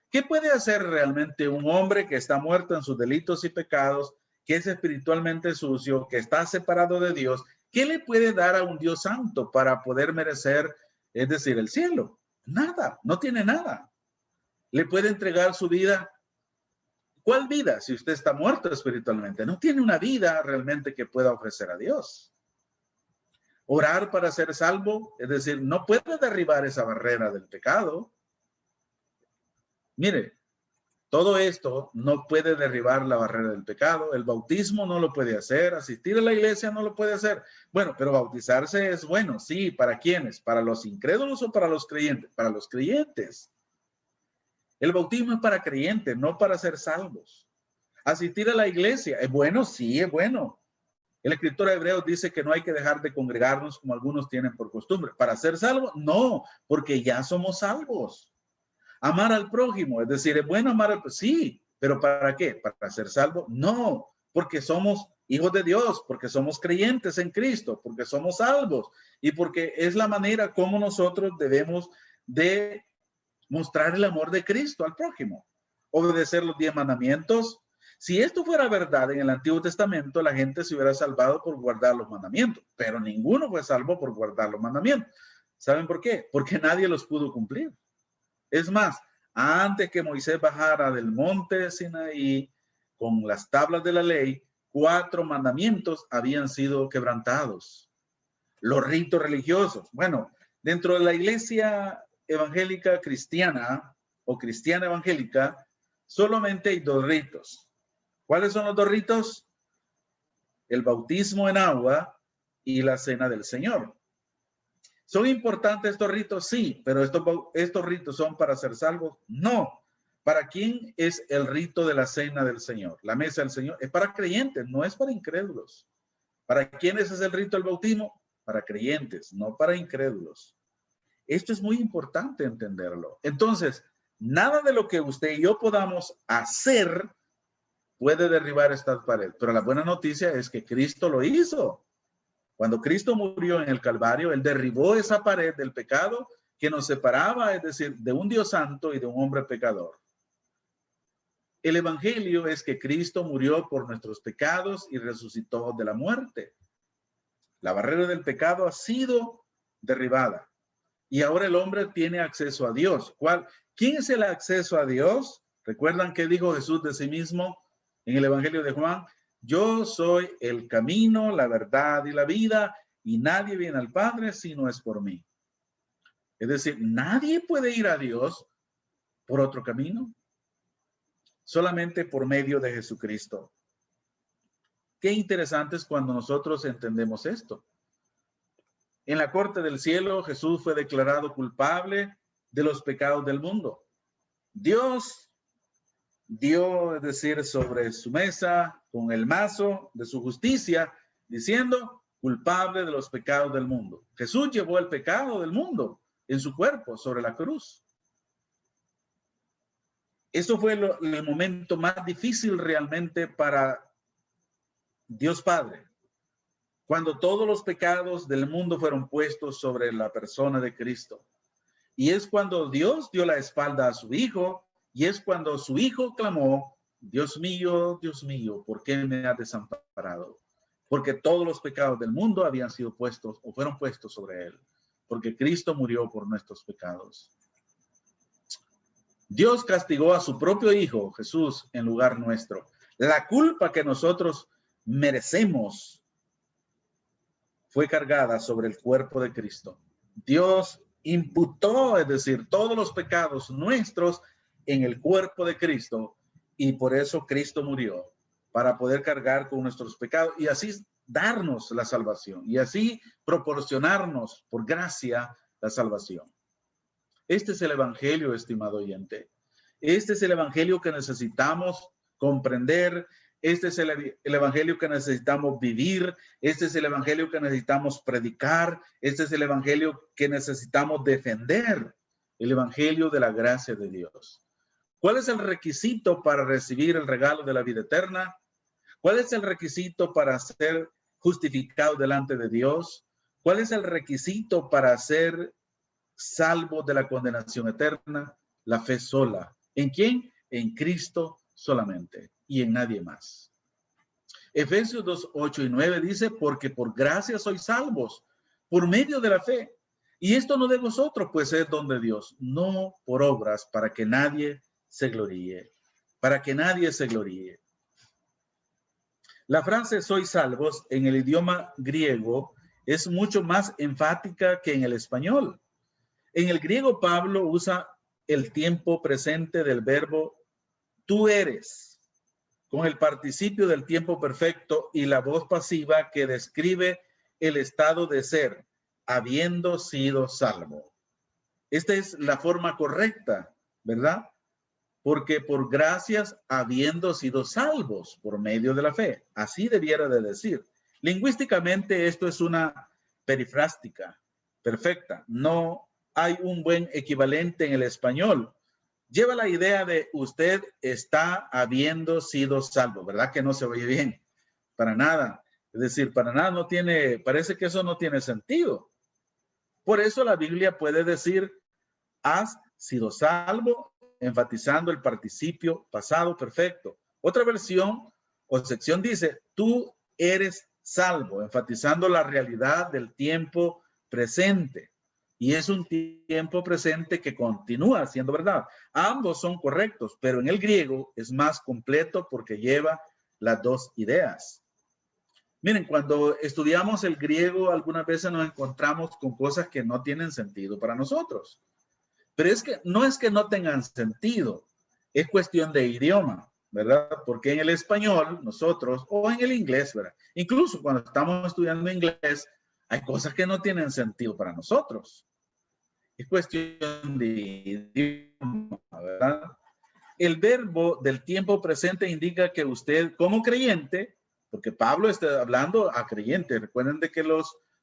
S1: ¿Qué puede hacer realmente un hombre que está muerto en sus delitos y pecados, que es espiritualmente sucio, que está separado de Dios? ¿Qué le puede dar a un Dios santo para poder merecer, es decir, el cielo? Nada, no tiene nada. ¿Le puede entregar su vida? ¿Cuál vida si usted está muerto espiritualmente? No tiene una vida realmente que pueda ofrecer a Dios. Orar para ser salvo, es decir, no puede derribar esa barrera del pecado. Mire, todo esto no puede derribar la barrera del pecado. El bautismo no lo puede hacer. Asistir a la iglesia no lo puede hacer. Bueno, pero bautizarse es bueno. Sí, ¿para quiénes? ¿Para los incrédulos o para los creyentes? Para los creyentes. El bautismo es para creyentes, no para ser salvos. Asistir a la iglesia es bueno, sí, es bueno. El escritor de Hebreos dice que no hay que dejar de congregarnos como algunos tienen por costumbre. ¿Para ser salvos? No, porque ya somos salvos. Amar al prójimo, es decir, ¿es bueno amar al prójimo? Sí, pero ¿para qué? ¿Para ser salvo? No, porque somos hijos de Dios, porque somos creyentes en Cristo, porque somos salvos y porque es la manera como nosotros debemos de mostrar el amor de Cristo al prójimo. Obedecer los 10 mandamientos. Si esto fuera verdad en el Antiguo Testamento, la gente se hubiera salvado por guardar los mandamientos, pero ninguno fue salvo por guardar los mandamientos. ¿Saben por qué? Porque nadie los pudo cumplir. Es más, antes que Moisés bajara del monte de Sinaí con las tablas de la ley, 4 mandamientos habían sido quebrantados. Los ritos religiosos. Bueno, dentro de la iglesia evangélica cristiana o cristiana evangélica, solamente hay 2 ritos. ¿Cuáles son los 2 ritos? El bautismo en agua y la cena del Señor. ¿Son importantes estos ritos? Sí, pero estos ritos son para ser salvos. No. ¿Para quién es el rito de la cena del Señor? La mesa del Señor es para creyentes, no es para incrédulos. ¿Para quiénes es el rito del bautismo? Para creyentes, no para incrédulos. Esto es muy importante entenderlo. Entonces, nada de lo que usted y yo podamos hacer puede derribar esta pared. Pero la buena noticia es que Cristo lo hizo. Cuando Cristo murió en el Calvario, Él derribó esa pared del pecado que nos separaba, es decir, de un Dios santo y de un hombre pecador. El evangelio es que Cristo murió por nuestros pecados y resucitó de la muerte. La barrera del pecado ha sido derribada y ahora el hombre tiene acceso a Dios. ¿Quién es el acceso a Dios? ¿Recuerdan qué dijo Jesús de sí mismo en el evangelio de Juan? Yo soy el camino, la verdad y la vida, y nadie viene al Padre si no es por mí. Es decir, nadie puede ir a Dios por otro camino, solamente por medio de Jesucristo. Qué interesante es cuando nosotros entendemos esto. En la corte del cielo, Jesús fue declarado culpable de los pecados del mundo. Dios dio, es decir, sobre su mesa con el mazo de su justicia, diciendo, culpable de los pecados del mundo. Jesús llevó el pecado del mundo en su cuerpo sobre la cruz. Eso fue el momento más difícil realmente para Dios Padre, cuando todos los pecados del mundo fueron puestos sobre la persona de Cristo. Y es cuando Dios dio la espalda a su Hijo, y es cuando su Hijo clamó, Dios mío, ¿por qué me has desamparado? Porque todos los pecados del mundo habían sido puestos o fueron puestos sobre Él, porque Cristo murió por nuestros pecados. Dios castigó a su propio Hijo, Jesús, en lugar nuestro. La culpa que nosotros merecemos fue cargada sobre el cuerpo de Cristo. Dios imputó, es decir, todos los pecados nuestros en el cuerpo de Cristo, y por eso Cristo murió, para poder cargar con nuestros pecados y así darnos la salvación y así proporcionarnos por gracia la salvación. Este es el evangelio, estimado oyente. Este es el evangelio que necesitamos comprender. Este es el evangelio que necesitamos vivir. Este es el evangelio que necesitamos predicar. Este es el evangelio que necesitamos defender. El evangelio de la gracia de Dios. ¿Cuál es el requisito para recibir el regalo de la vida eterna? ¿Cuál es el requisito para ser justificado delante de Dios? ¿Cuál es el requisito para ser salvo de la condenación eterna? La fe sola. ¿En quién? En Cristo solamente y en nadie más. Efesios 2, 8 y 9 dice, porque por gracia sois salvos, por medio de la fe. Y esto no de vosotros, pues es don de Dios, no por obras, para que nadie se gloríe. Para que nadie se gloríe. La frase sois salvos en el idioma griego es mucho más enfática que en el español. En el griego, Pablo usa el tiempo presente del verbo tú eres, con el participio del tiempo perfecto y la voz pasiva que describe el estado de ser, habiendo sido salvo. Esta es la forma correcta, ¿verdad? Porque por gracias habiendo sido salvos por medio de la fe. Así debiera de decir. Lingüísticamente esto es una perifrástica perfecta. No hay un buen equivalente en el español. Lleva la idea de usted está habiendo sido salvo, ¿verdad? Que no se oye bien, para nada. Es decir, para nada no tiene, parece que eso no tiene sentido. Por eso la Biblia puede decir, has sido salvo, enfatizando el participio pasado perfecto. Otra versión o sección dice, tú eres salvo, enfatizando la realidad del tiempo presente. Y es un tiempo presente que continúa siendo verdad. Ambos son correctos, pero en el griego es más completo porque lleva las dos ideas. Miren, cuando estudiamos el griego, algunas veces nos encontramos con cosas que no tienen sentido para nosotros. Pero es que no tengan sentido, es cuestión de idioma, ¿verdad? Porque en el español, nosotros, o en el inglés, ¿verdad? Incluso cuando estamos estudiando inglés, hay cosas que no tienen sentido para nosotros. Es cuestión de idioma, ¿verdad? El verbo del tiempo presente indica que usted, como creyente, porque Pablo está hablando a creyentes. Recuerden de que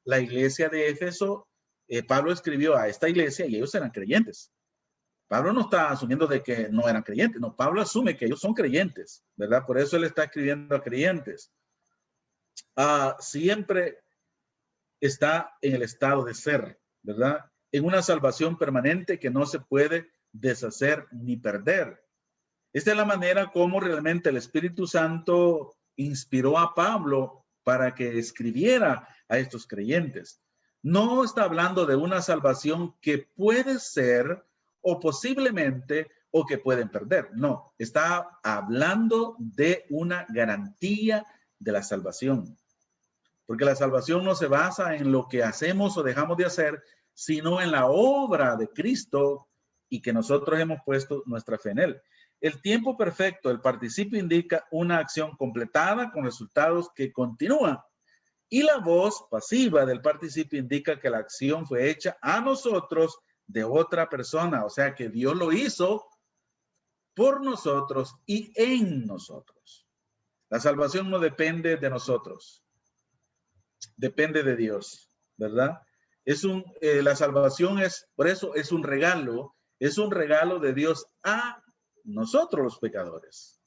S1: la iglesia de Éfeso, Pablo escribió a esta iglesia y ellos eran creyentes. Pablo no está asumiendo de que no eran creyentes, no, Pablo asume que ellos son creyentes, ¿verdad? Por eso él está escribiendo a creyentes. Siempre está en el estado de ser, ¿verdad? En una salvación permanente que no se puede deshacer ni perder. Esta es la manera como realmente el Espíritu Santo inspiró a Pablo para que escribiera a estos creyentes. No está hablando de una salvación que puede ser o posiblemente o que pueden perder. No, está hablando de una garantía de la salvación. Porque la salvación no se basa en lo que hacemos o dejamos de hacer, sino en la obra de Cristo y que nosotros hemos puesto nuestra fe en él. El tiempo perfecto, el participio indica una acción completada con resultados que continúan. Y la voz pasiva del participio indica que la acción fue hecha a nosotros de otra persona. O sea que Dios lo hizo por nosotros y en nosotros. La salvación no depende de nosotros. Depende de Dios, ¿verdad? La salvación por eso es un regalo de Dios a nosotros los pecadores.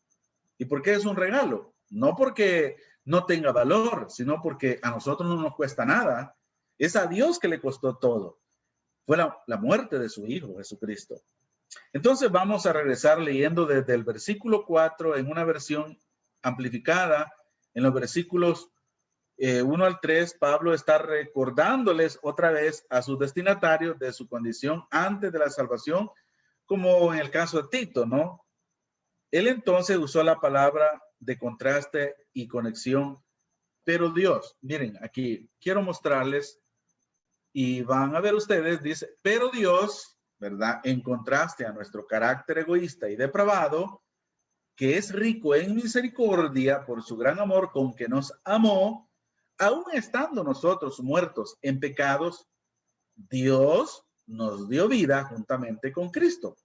S1: ¿Y por qué es un regalo? No porque no tenga valor, sino porque a nosotros no nos cuesta nada. Es a Dios que le costó todo. Fue la muerte de su Hijo, Jesucristo. Entonces vamos a regresar leyendo desde el versículo 4 en una versión amplificada. En los versículos 1 al 3, Pablo está recordándoles otra vez a sus destinatarios de su condición antes de la salvación, como en el caso de Tito, ¿no? Él entonces usó la palabra de contraste y conexión, pero Dios, miren, aquí quiero mostrarles y van a ver ustedes, dice, pero Dios, ¿verdad? En contraste a nuestro carácter egoísta y depravado, que es rico en misericordia por su gran amor con que nos amó, aún estando nosotros muertos en pecados, Dios nos dio vida juntamente con Cristo.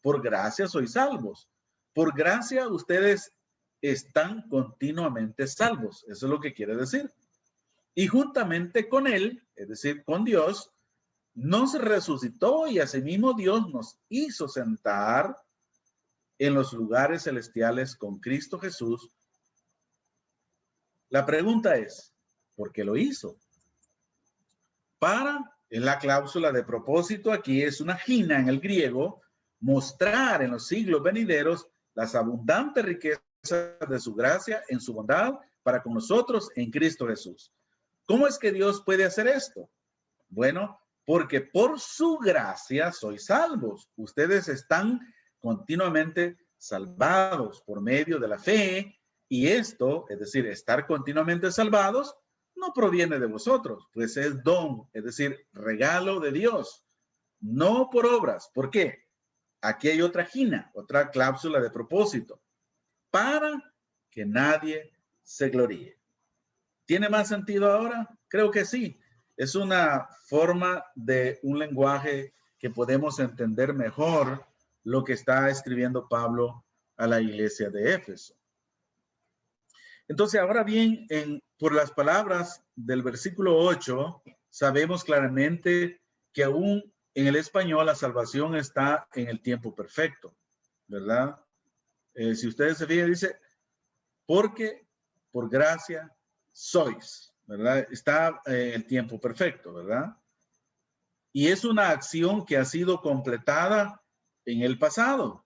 S1: Por gracia sois salvos. Por gracia ustedes están continuamente salvos. Eso es lo que quiere decir. Y juntamente con Él, es decir, con Dios, nos resucitó y asimismo Dios nos hizo sentar en los lugares celestiales con Cristo Jesús. La pregunta es, ¿por qué lo hizo? En la cláusula de propósito, aquí es una gina en el griego, mostrar en los siglos venideros las abundantes riquezas de su gracia en su bondad para con nosotros en Cristo Jesús. ¿Cómo es que Dios puede hacer esto? Bueno, porque por su gracia sois salvos. Ustedes están continuamente salvados por medio de la fe, y esto, es decir, estar continuamente salvados, no proviene de vosotros, pues es don, es decir, regalo de Dios, no por obras. ¿Por qué? Aquí hay otra gina, otra cláusula de propósito, para que nadie se gloríe. ¿Tiene más sentido ahora? Creo que sí. Es una forma de un lenguaje que podemos entender mejor lo que está escribiendo Pablo a la iglesia de Éfeso. Entonces, ahora bien, por las palabras del versículo 8, sabemos claramente que aún en el español la salvación está en el tiempo perfecto, ¿verdad? Si ustedes se fijan, dice, porque por gracia sois, ¿verdad? Está en el tiempo perfecto, ¿verdad? Y es una acción que ha sido completada en el pasado,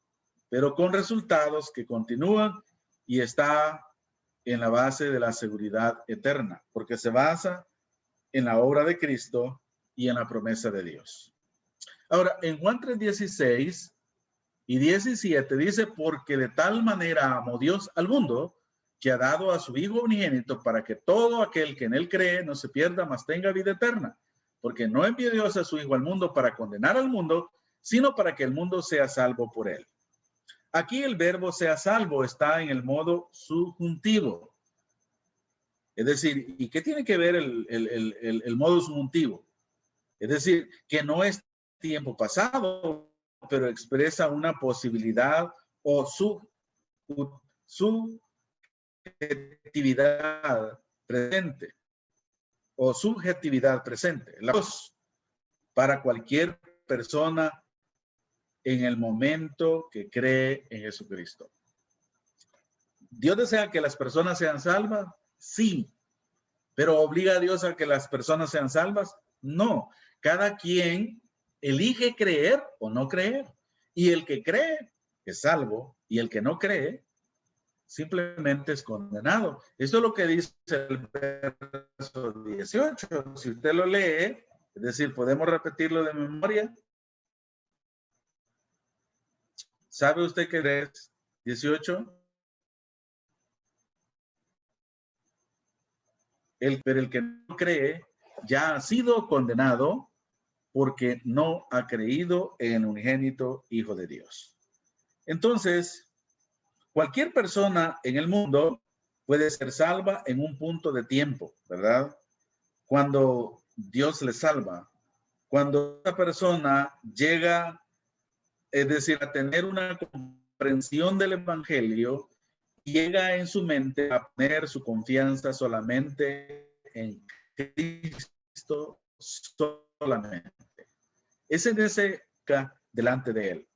S1: pero con resultados que continúan y está en la base de la seguridad eterna, porque se basa en la obra de Cristo y en la promesa de Dios. Ahora, en Juan 3:16 y 17 dice, porque de tal manera amó Dios al mundo, que ha dado a su Hijo unigénito para que todo aquel que en él cree no se pierda, mas tenga vida eterna. Porque no envió Dios a su Hijo al mundo para condenar al mundo, sino para que el mundo sea salvo por él. Aquí el verbo sea salvo está en el modo subjuntivo. Es decir, ¿y qué tiene que ver el modo subjuntivo? Es decir, que no es tiempo pasado, pero expresa una posibilidad o su objetividad presente o subjetividad presente. La voz para cualquier persona en el momento que cree en Jesucristo. ¿Dios desea que las personas sean salvas? Sí. ¿Pero obliga a Dios a que las personas sean salvas? No. Cada quien elige creer o no creer. Y el que cree es salvo y el que no cree simplemente es condenado. Eso es lo que dice el verso 18. Si usted lo lee, es decir, podemos repetirlo de memoria. ¿Sabe usted qué es 18? Pero el que no cree ya ha sido condenado porque no ha creído en el unigénito Hijo de Dios. Entonces, cualquier persona en el mundo puede ser salva en un punto de tiempo, ¿verdad? Cuando Dios le salva, cuando esa persona llega, es decir, a tener una comprensión del Evangelio, llega en su mente a poner su confianza solamente en Cristo solamente. Es en ese delante de él.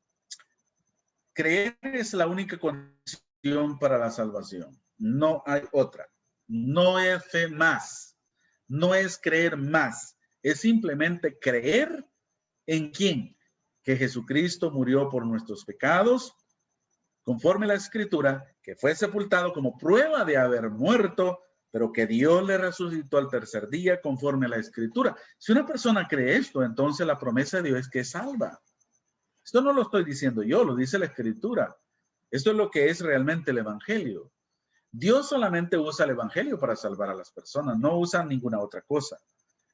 S1: Creer es la única condición para la salvación. No hay otra. No es fe más. No es creer más. Es simplemente creer en quién. Que Jesucristo murió por nuestros pecados, conforme a la Escritura, que fue sepultado como prueba de haber muerto, pero que Dios le resucitó al tercer día conforme a la Escritura. Si una persona cree esto, entonces la promesa de Dios es que es salva. Esto no lo estoy diciendo yo, lo dice la Escritura. Esto es lo que es realmente el Evangelio. Dios solamente usa el Evangelio para salvar a las personas, no usa ninguna otra cosa.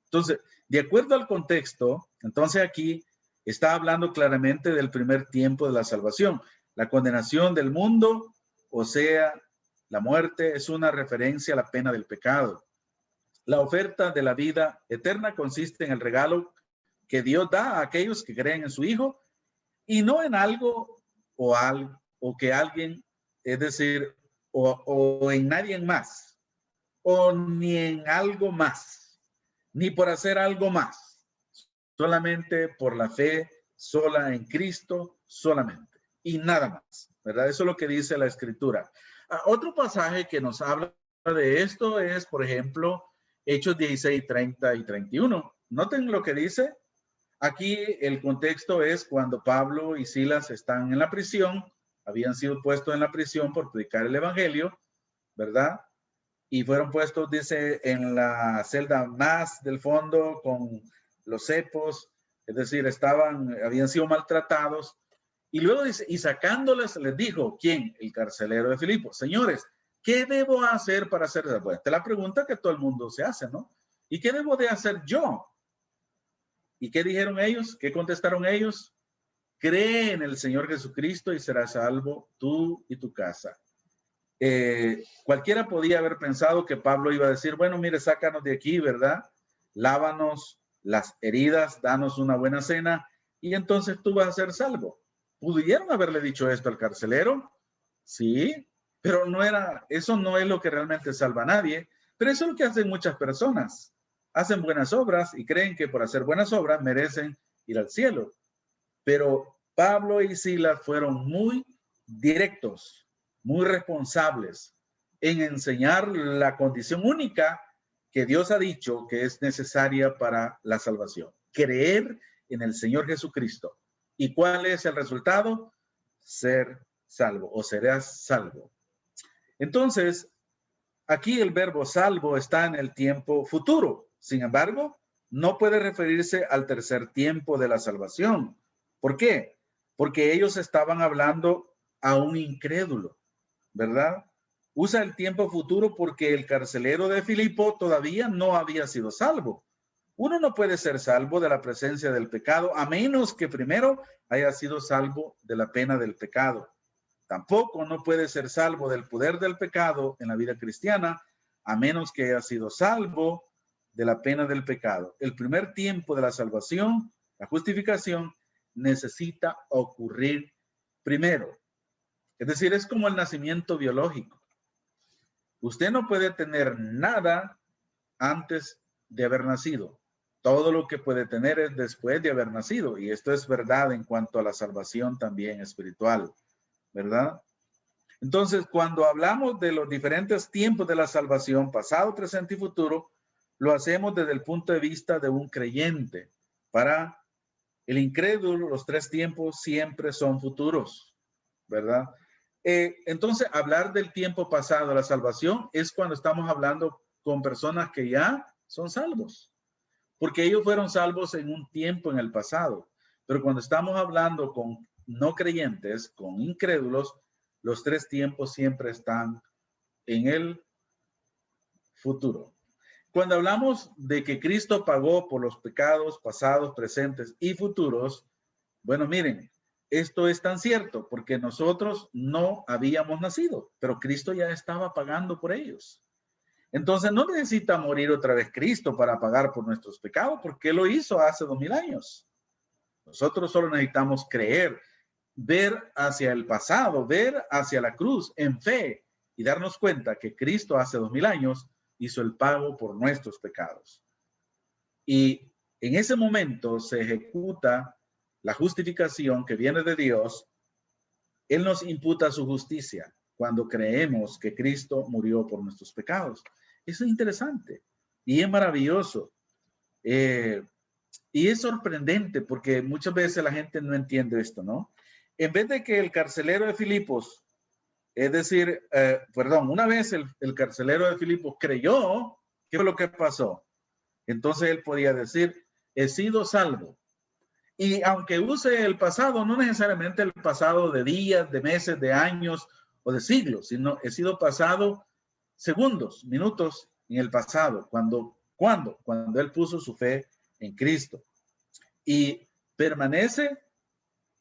S1: Entonces, de acuerdo al contexto, entonces aquí está hablando claramente del primer tiempo de la salvación. La condenación del mundo, o sea, la muerte, es una referencia a la pena del pecado. La oferta de la vida eterna consiste en el regalo que Dios da a aquellos que creen en su Hijo y no en algo o que alguien, es decir, o en nadie más, o ni en algo más, ni por hacer algo más, solamente por la fe sola en Cristo, solamente, y nada más, ¿verdad? Eso es lo que dice la Escritura. Otro pasaje que nos habla de esto es, por ejemplo, Hechos 16, 30 y 31. Noten lo que dice. Aquí el contexto es cuando Pablo y Silas están en la prisión, habían sido puestos en la prisión por predicar el evangelio, ¿verdad? Y fueron puestos, dice, en la celda más del fondo con los cepos, es decir, habían sido maltratados. Y luego dice, y sacándoles les dijo, ¿quién? El carcelero de Filipo. Señores, ¿qué debo hacer para ser salvo? Esta es la pregunta que todo el mundo se hace, ¿no? ¿Y qué debo de hacer yo? ¿Y qué dijeron ellos? ¿Qué contestaron ellos? Cree en el Señor Jesucristo y serás salvo tú y tu casa. Cualquiera podía haber pensado que Pablo iba a decir, bueno, mire, sácanos de aquí, ¿verdad? Lávanos las heridas, danos una buena cena y entonces tú vas a ser salvo. ¿Pudieron haberle dicho esto al carcelero? Sí, pero eso no es lo que realmente salva a nadie, pero eso es lo que hacen muchas personas. Hacen buenas obras y creen que por hacer buenas obras merecen ir al cielo. Pero Pablo y Silas fueron muy directos, muy responsables en enseñar la condición única que Dios ha dicho que es necesaria para la salvación. Creer en el Señor Jesucristo. ¿Y cuál es el resultado? Ser salvo o serás salvo. Entonces, aquí el verbo salvo está en el tiempo futuro. Sin embargo, no puede referirse al tercer tiempo de la salvación. ¿Por qué? Porque ellos estaban hablando a un incrédulo, ¿verdad? Usa el tiempo futuro porque el carcelero de Filipo todavía no había sido salvo. Uno no puede ser salvo de la presencia del pecado a menos que primero haya sido salvo de la pena del pecado. Tampoco no puede ser salvo del poder del pecado en la vida cristiana a menos que haya sido salvo de la pena del pecado. El primer tiempo de la salvación, la justificación, necesita ocurrir primero. Es decir, es como el nacimiento biológico. Usted no puede tener nada antes de haber nacido. Todo lo que puede tener es después de haber nacido. Y esto es verdad en cuanto a la salvación también espiritual, ¿verdad? Entonces, cuando hablamos de los diferentes tiempos de la salvación, pasado, presente y futuro, lo hacemos desde el punto de vista de un creyente. Para el incrédulo, los tres tiempos siempre son futuros, ¿verdad? Entonces, hablar del tiempo pasado de la salvación es cuando estamos hablando con personas que ya son salvos, porque ellos fueron salvos en un tiempo en el pasado. Pero cuando estamos hablando con no creyentes, con incrédulos, los tres tiempos siempre están en el futuro. Cuando hablamos de que Cristo pagó por los pecados pasados, presentes y futuros, bueno, miren, esto es tan cierto porque nosotros no habíamos nacido, pero Cristo ya estaba pagando por ellos. Entonces no necesita morir otra vez Cristo para pagar por nuestros pecados, porque Él lo hizo hace 2000 años. Nosotros solo necesitamos creer, ver hacia el pasado, ver hacia la cruz en fe y darnos cuenta que Cristo hace 2000 años hizo el pago por nuestros pecados. Y en ese momento se ejecuta la justificación que viene de Dios. Él nos imputa su justicia cuando creemos que Cristo murió por nuestros pecados. Eso es interesante y es maravilloso. Y es sorprendente porque muchas veces la gente no entiende esto, ¿no? En vez de que el carcelero de Filipos, es decir, una vez el carcelero de Filipos creyó, ¿qué fue lo que pasó? Entonces él podía decir, he sido salvo. Y aunque use el pasado, no necesariamente el pasado de días, de meses, de años o de siglos, sino he sido pasado segundos, minutos en el pasado, cuando él puso su fe en Cristo y permanece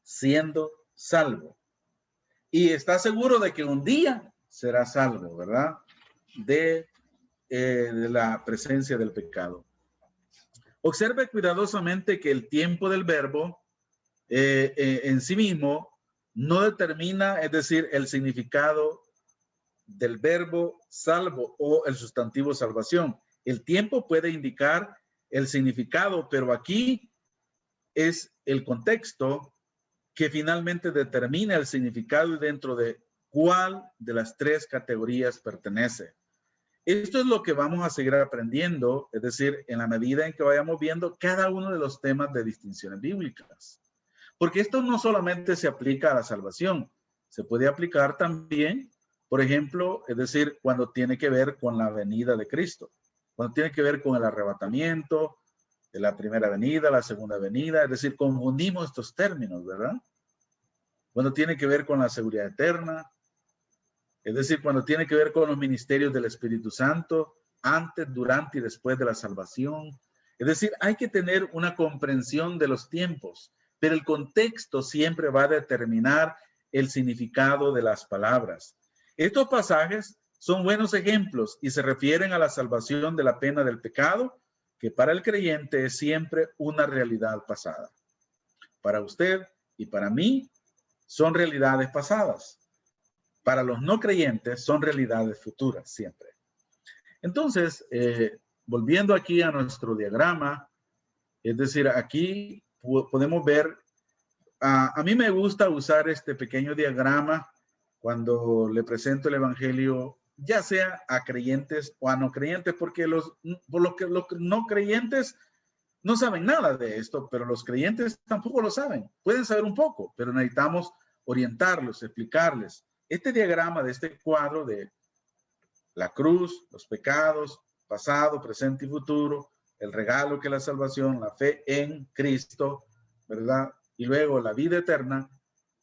S1: siendo salvo. Y está seguro de que un día será salvo, ¿verdad? De la presencia del pecado. Observe cuidadosamente que el tiempo del verbo en sí mismo no determina, es decir, el significado del verbo salvo o el sustantivo salvación. El tiempo puede indicar el significado, pero aquí es el contexto que finalmente determina el significado y dentro de cuál de las tres categorías pertenece. Esto es lo que vamos a seguir aprendiendo, es decir, en la medida en que vayamos viendo cada uno de los temas de distinciones bíblicas. Porque esto no solamente se aplica a la salvación, se puede aplicar también, por ejemplo, es decir, cuando tiene que ver con la venida de Cristo, cuando tiene que ver con el arrebatamiento de la primera venida, la segunda venida, es decir, confundimos estos términos, ¿verdad? Cuando tiene que ver con la seguridad eterna, es decir, cuando tiene que ver con los ministerios del Espíritu Santo, antes, durante y después de la salvación. Es decir, hay que tener una comprensión de los tiempos, pero el contexto siempre va a determinar el significado de las palabras. Estos pasajes son buenos ejemplos y se refieren a la salvación de la pena del pecado, que para el creyente es siempre una realidad pasada. Para usted y para mí son realidades pasadas. Para los no creyentes son realidades futuras siempre. Entonces, volviendo aquí a nuestro diagrama, es decir, aquí podemos ver, a mí me gusta usar este pequeño diagrama cuando le presento el evangelio, ya sea a creyentes o a no creyentes, porque los no creyentes no saben nada de esto, pero los creyentes tampoco lo saben. Pueden saber un poco, pero necesitamos orientarlos, explicarles. Este diagrama de este cuadro de la cruz, los pecados, pasado, presente y futuro, el regalo que es la salvación, la fe en Cristo, ¿verdad? Y luego la vida eterna,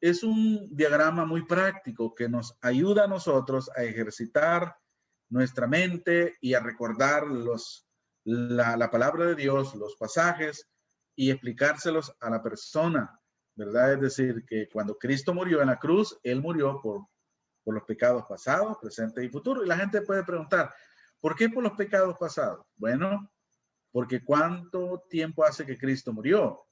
S1: es un diagrama muy práctico que nos ayuda a nosotros a ejercitar nuestra mente y a recordar la palabra de Dios, los pasajes y explicárselos a la persona, ¿verdad? Es decir, que cuando Cristo murió en la cruz, Él murió por los pecados pasados, presentes y futuros. Y la gente puede preguntar, ¿por qué por los pecados pasados? Bueno, porque ¿cuánto tiempo hace que Cristo murió?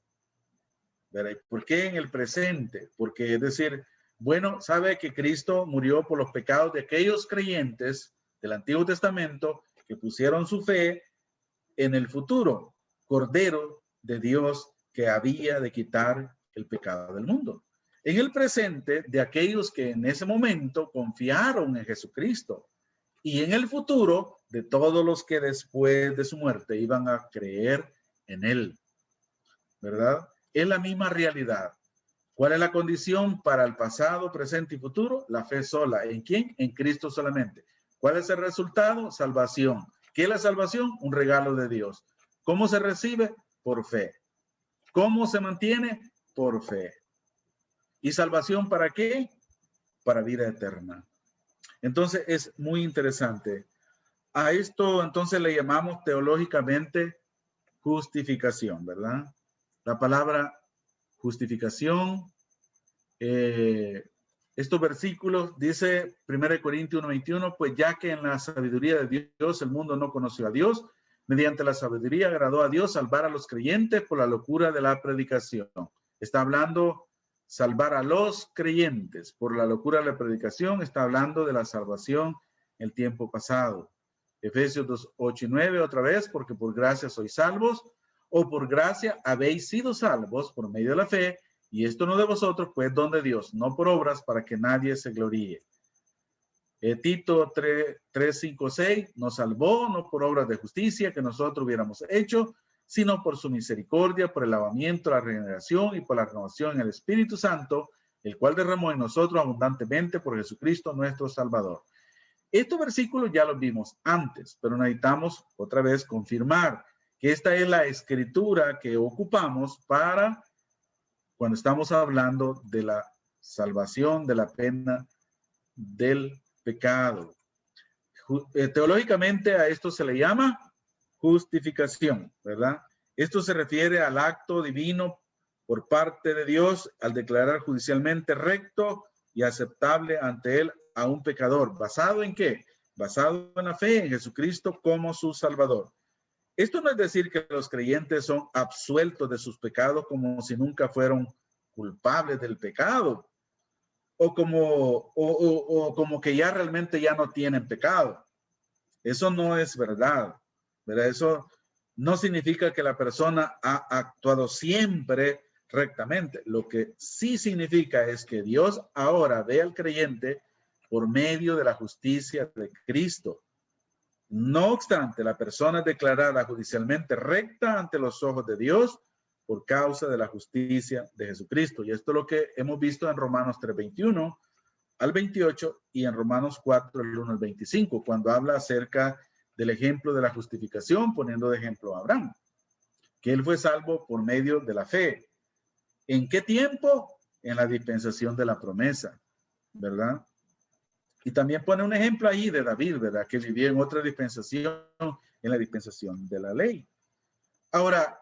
S1: ¿Verdad? ¿Por qué en el presente? Porque es decir, bueno, sabe que Cristo murió por los pecados de aquellos creyentes del Antiguo Testamento que pusieron su fe en el futuro Cordero de Dios que había de quitar el pecado del mundo. En el presente, de aquellos que en ese momento confiaron en Jesucristo, y en el futuro, de todos los que después de su muerte iban a creer en él, ¿verdad? Es la misma realidad. ¿Cuál es la condición para el pasado, presente y futuro? La fe sola. ¿En quién? En Cristo solamente. ¿Cuál es el resultado? Salvación. ¿Qué es la salvación? Un regalo de Dios. ¿Cómo se recibe? Por fe. ¿Cómo se mantiene? Por fe. ¿Y salvación para qué? Para vida eterna. Entonces es muy interesante. A esto entonces le llamamos teológicamente justificación, ¿verdad? La palabra justificación, estos versículos, dice 1 Corintios 1:21, pues ya que en la sabiduría de Dios el mundo no conoció a Dios, mediante la sabiduría agradó a Dios salvar a los creyentes por la locura de la predicación. Está hablando salvar a los creyentes por la locura de la predicación, está hablando de la salvación en el tiempo pasado. Efesios 2:8-9 otra vez, porque por gracia sois salvos, o por gracia habéis sido salvos por medio de la fe, y esto no de vosotros, pues don de Dios, no por obras para que nadie se gloríe. Tito 3:5-6 nos salvó, no por obras de justicia que nosotros hubiéramos hecho, sino por su misericordia, por el lavamiento, la regeneración y por la renovación en el Espíritu Santo, el cual derramó en nosotros abundantemente por Jesucristo nuestro Salvador. Estos versículos ya los vimos antes, pero necesitamos otra vez confirmar que esta es la escritura que ocupamos para cuando estamos hablando de la salvación, de la pena del pecado. Teológicamente a esto se le llama justificación, ¿verdad? Esto se refiere al acto divino por parte de Dios al declarar judicialmente recto y aceptable ante él a un pecador. ¿Basado en qué? Basado en la fe en Jesucristo como su Salvador. Esto no es decir que los creyentes son absueltos de sus pecados como si nunca fueron culpables del pecado o como que ya realmente ya no tienen pecado. Eso no es verdad, ¿verdad? Eso no significa que la persona ha actuado siempre rectamente. Lo que sí significa es que Dios ahora ve al creyente por medio de la justicia de Cristo. No obstante, la persona es declarada judicialmente recta ante los ojos de Dios por causa de la justicia de Jesucristo. Y esto es lo que hemos visto en Romanos 3:21 al 28 y en Romanos 4, el 1 al 25, cuando habla acerca del ejemplo de la justificación, poniendo de ejemplo a Abraham, que él fue salvo por medio de la fe. ¿En qué tiempo? En la dispensación de la promesa, ¿verdad? Y también pone un ejemplo ahí de David, ¿verdad? Que vivía en otra dispensación, en la dispensación de la ley. Ahora,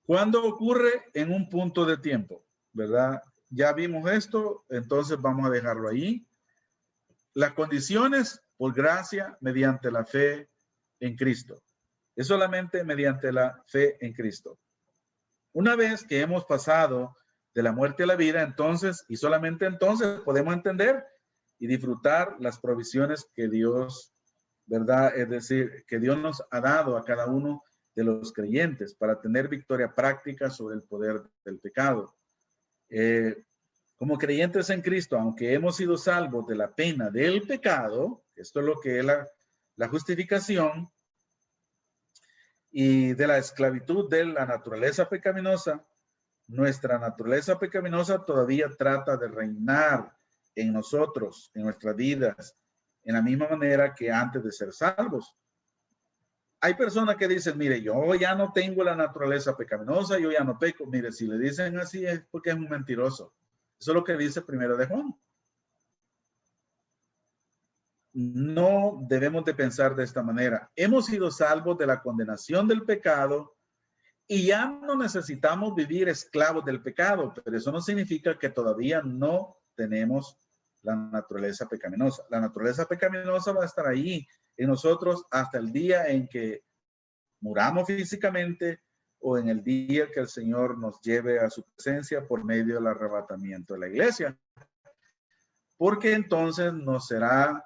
S1: ¿cuándo ocurre? En un punto de tiempo, ¿verdad? Ya vimos esto, entonces vamos a dejarlo ahí. Las condiciones por gracia mediante la fe en Cristo. Es solamente mediante la fe en Cristo. Una vez que hemos pasado de la muerte a la vida, entonces, y solamente entonces podemos entender y disfrutar las provisiones que Dios, ¿verdad? Es decir, que Dios nos ha dado a cada uno de los creyentes para tener victoria práctica sobre el poder del pecado. Como creyentes en Cristo, aunque hemos sido salvos de la pena del pecado, esto es lo que es la justificación, y de la esclavitud de la naturaleza pecaminosa, nuestra naturaleza pecaminosa todavía trata de reinar en nosotros, en nuestras vidas, en la misma manera que antes de ser salvos. Hay personas que dicen, mire, yo ya no tengo la naturaleza pecaminosa, yo ya no peco. Mire, si le dicen así es porque es un mentiroso. Eso es lo que dice primero de Juan. No debemos de pensar de esta manera. Hemos sido salvos de la condenación del pecado y ya no necesitamos vivir esclavos del pecado, pero eso no significa que todavía no tenemos la naturaleza pecaminosa. La naturaleza pecaminosa va a estar ahí en nosotros hasta el día en que muramos físicamente o en el día que el Señor nos lleve a su presencia por medio del arrebatamiento de la iglesia. Porque entonces nos será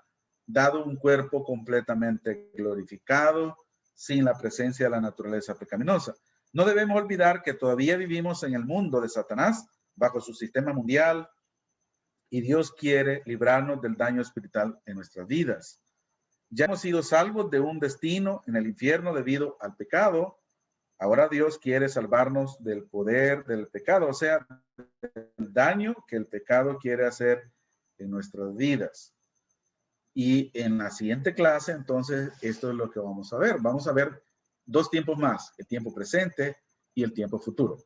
S1: dado un cuerpo completamente glorificado, sin la presencia de la naturaleza pecaminosa. No debemos olvidar que todavía vivimos en el mundo de Satanás, bajo su sistema mundial, y Dios quiere librarnos del daño espiritual en nuestras vidas. Ya hemos sido salvos de un destino en el infierno debido al pecado. Ahora Dios quiere salvarnos del poder del pecado, o sea, del daño que el pecado quiere hacer en nuestras vidas. Y en la siguiente clase, entonces, esto es lo que vamos a ver. Vamos a ver dos tiempos más, el tiempo presente y el tiempo futuro.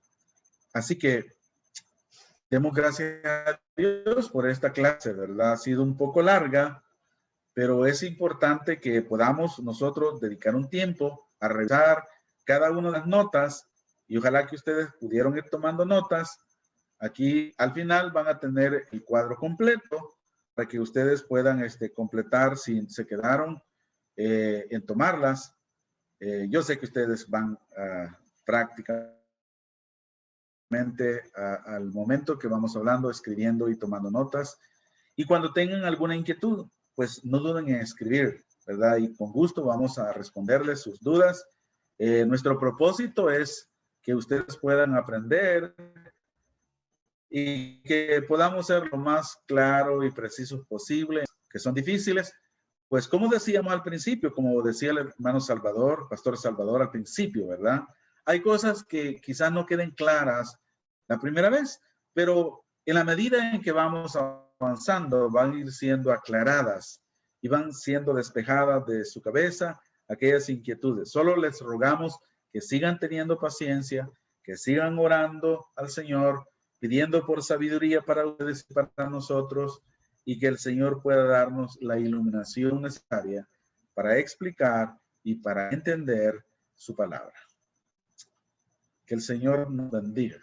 S1: Así que demos gracias a Dios por esta clase, ¿verdad? Ha sido un poco larga, pero es importante que podamos nosotros dedicar un tiempo a revisar cada una de las notas y ojalá que ustedes pudieron ir tomando notas. Aquí al final van a tener el cuadro completo para que ustedes puedan completar si se quedaron en tomarlas. Yo sé que ustedes van prácticamente al momento que vamos hablando, escribiendo y tomando notas. Y cuando tengan alguna inquietud, pues no duden en escribir, ¿verdad? Y con gusto vamos a responderles sus dudas. Nuestro propósito es que ustedes puedan aprender y que podamos ser lo más claro y precisos posible, que son difíciles. Pues como decíamos al principio, como decía el hermano Salvador, Pastor Salvador al principio, ¿verdad? Hay cosas que quizás no queden claras la primera vez, pero en la medida en que vamos avanzando, van a ir siendo aclaradas y van siendo despejadas de su cabeza aquellas inquietudes. Solo les rogamos que sigan teniendo paciencia, que sigan orando al Señor, pidiendo por sabiduría para ustedes y para nosotros, y que el Señor pueda darnos la iluminación necesaria para explicar y para entender su palabra. Que el Señor nos bendiga.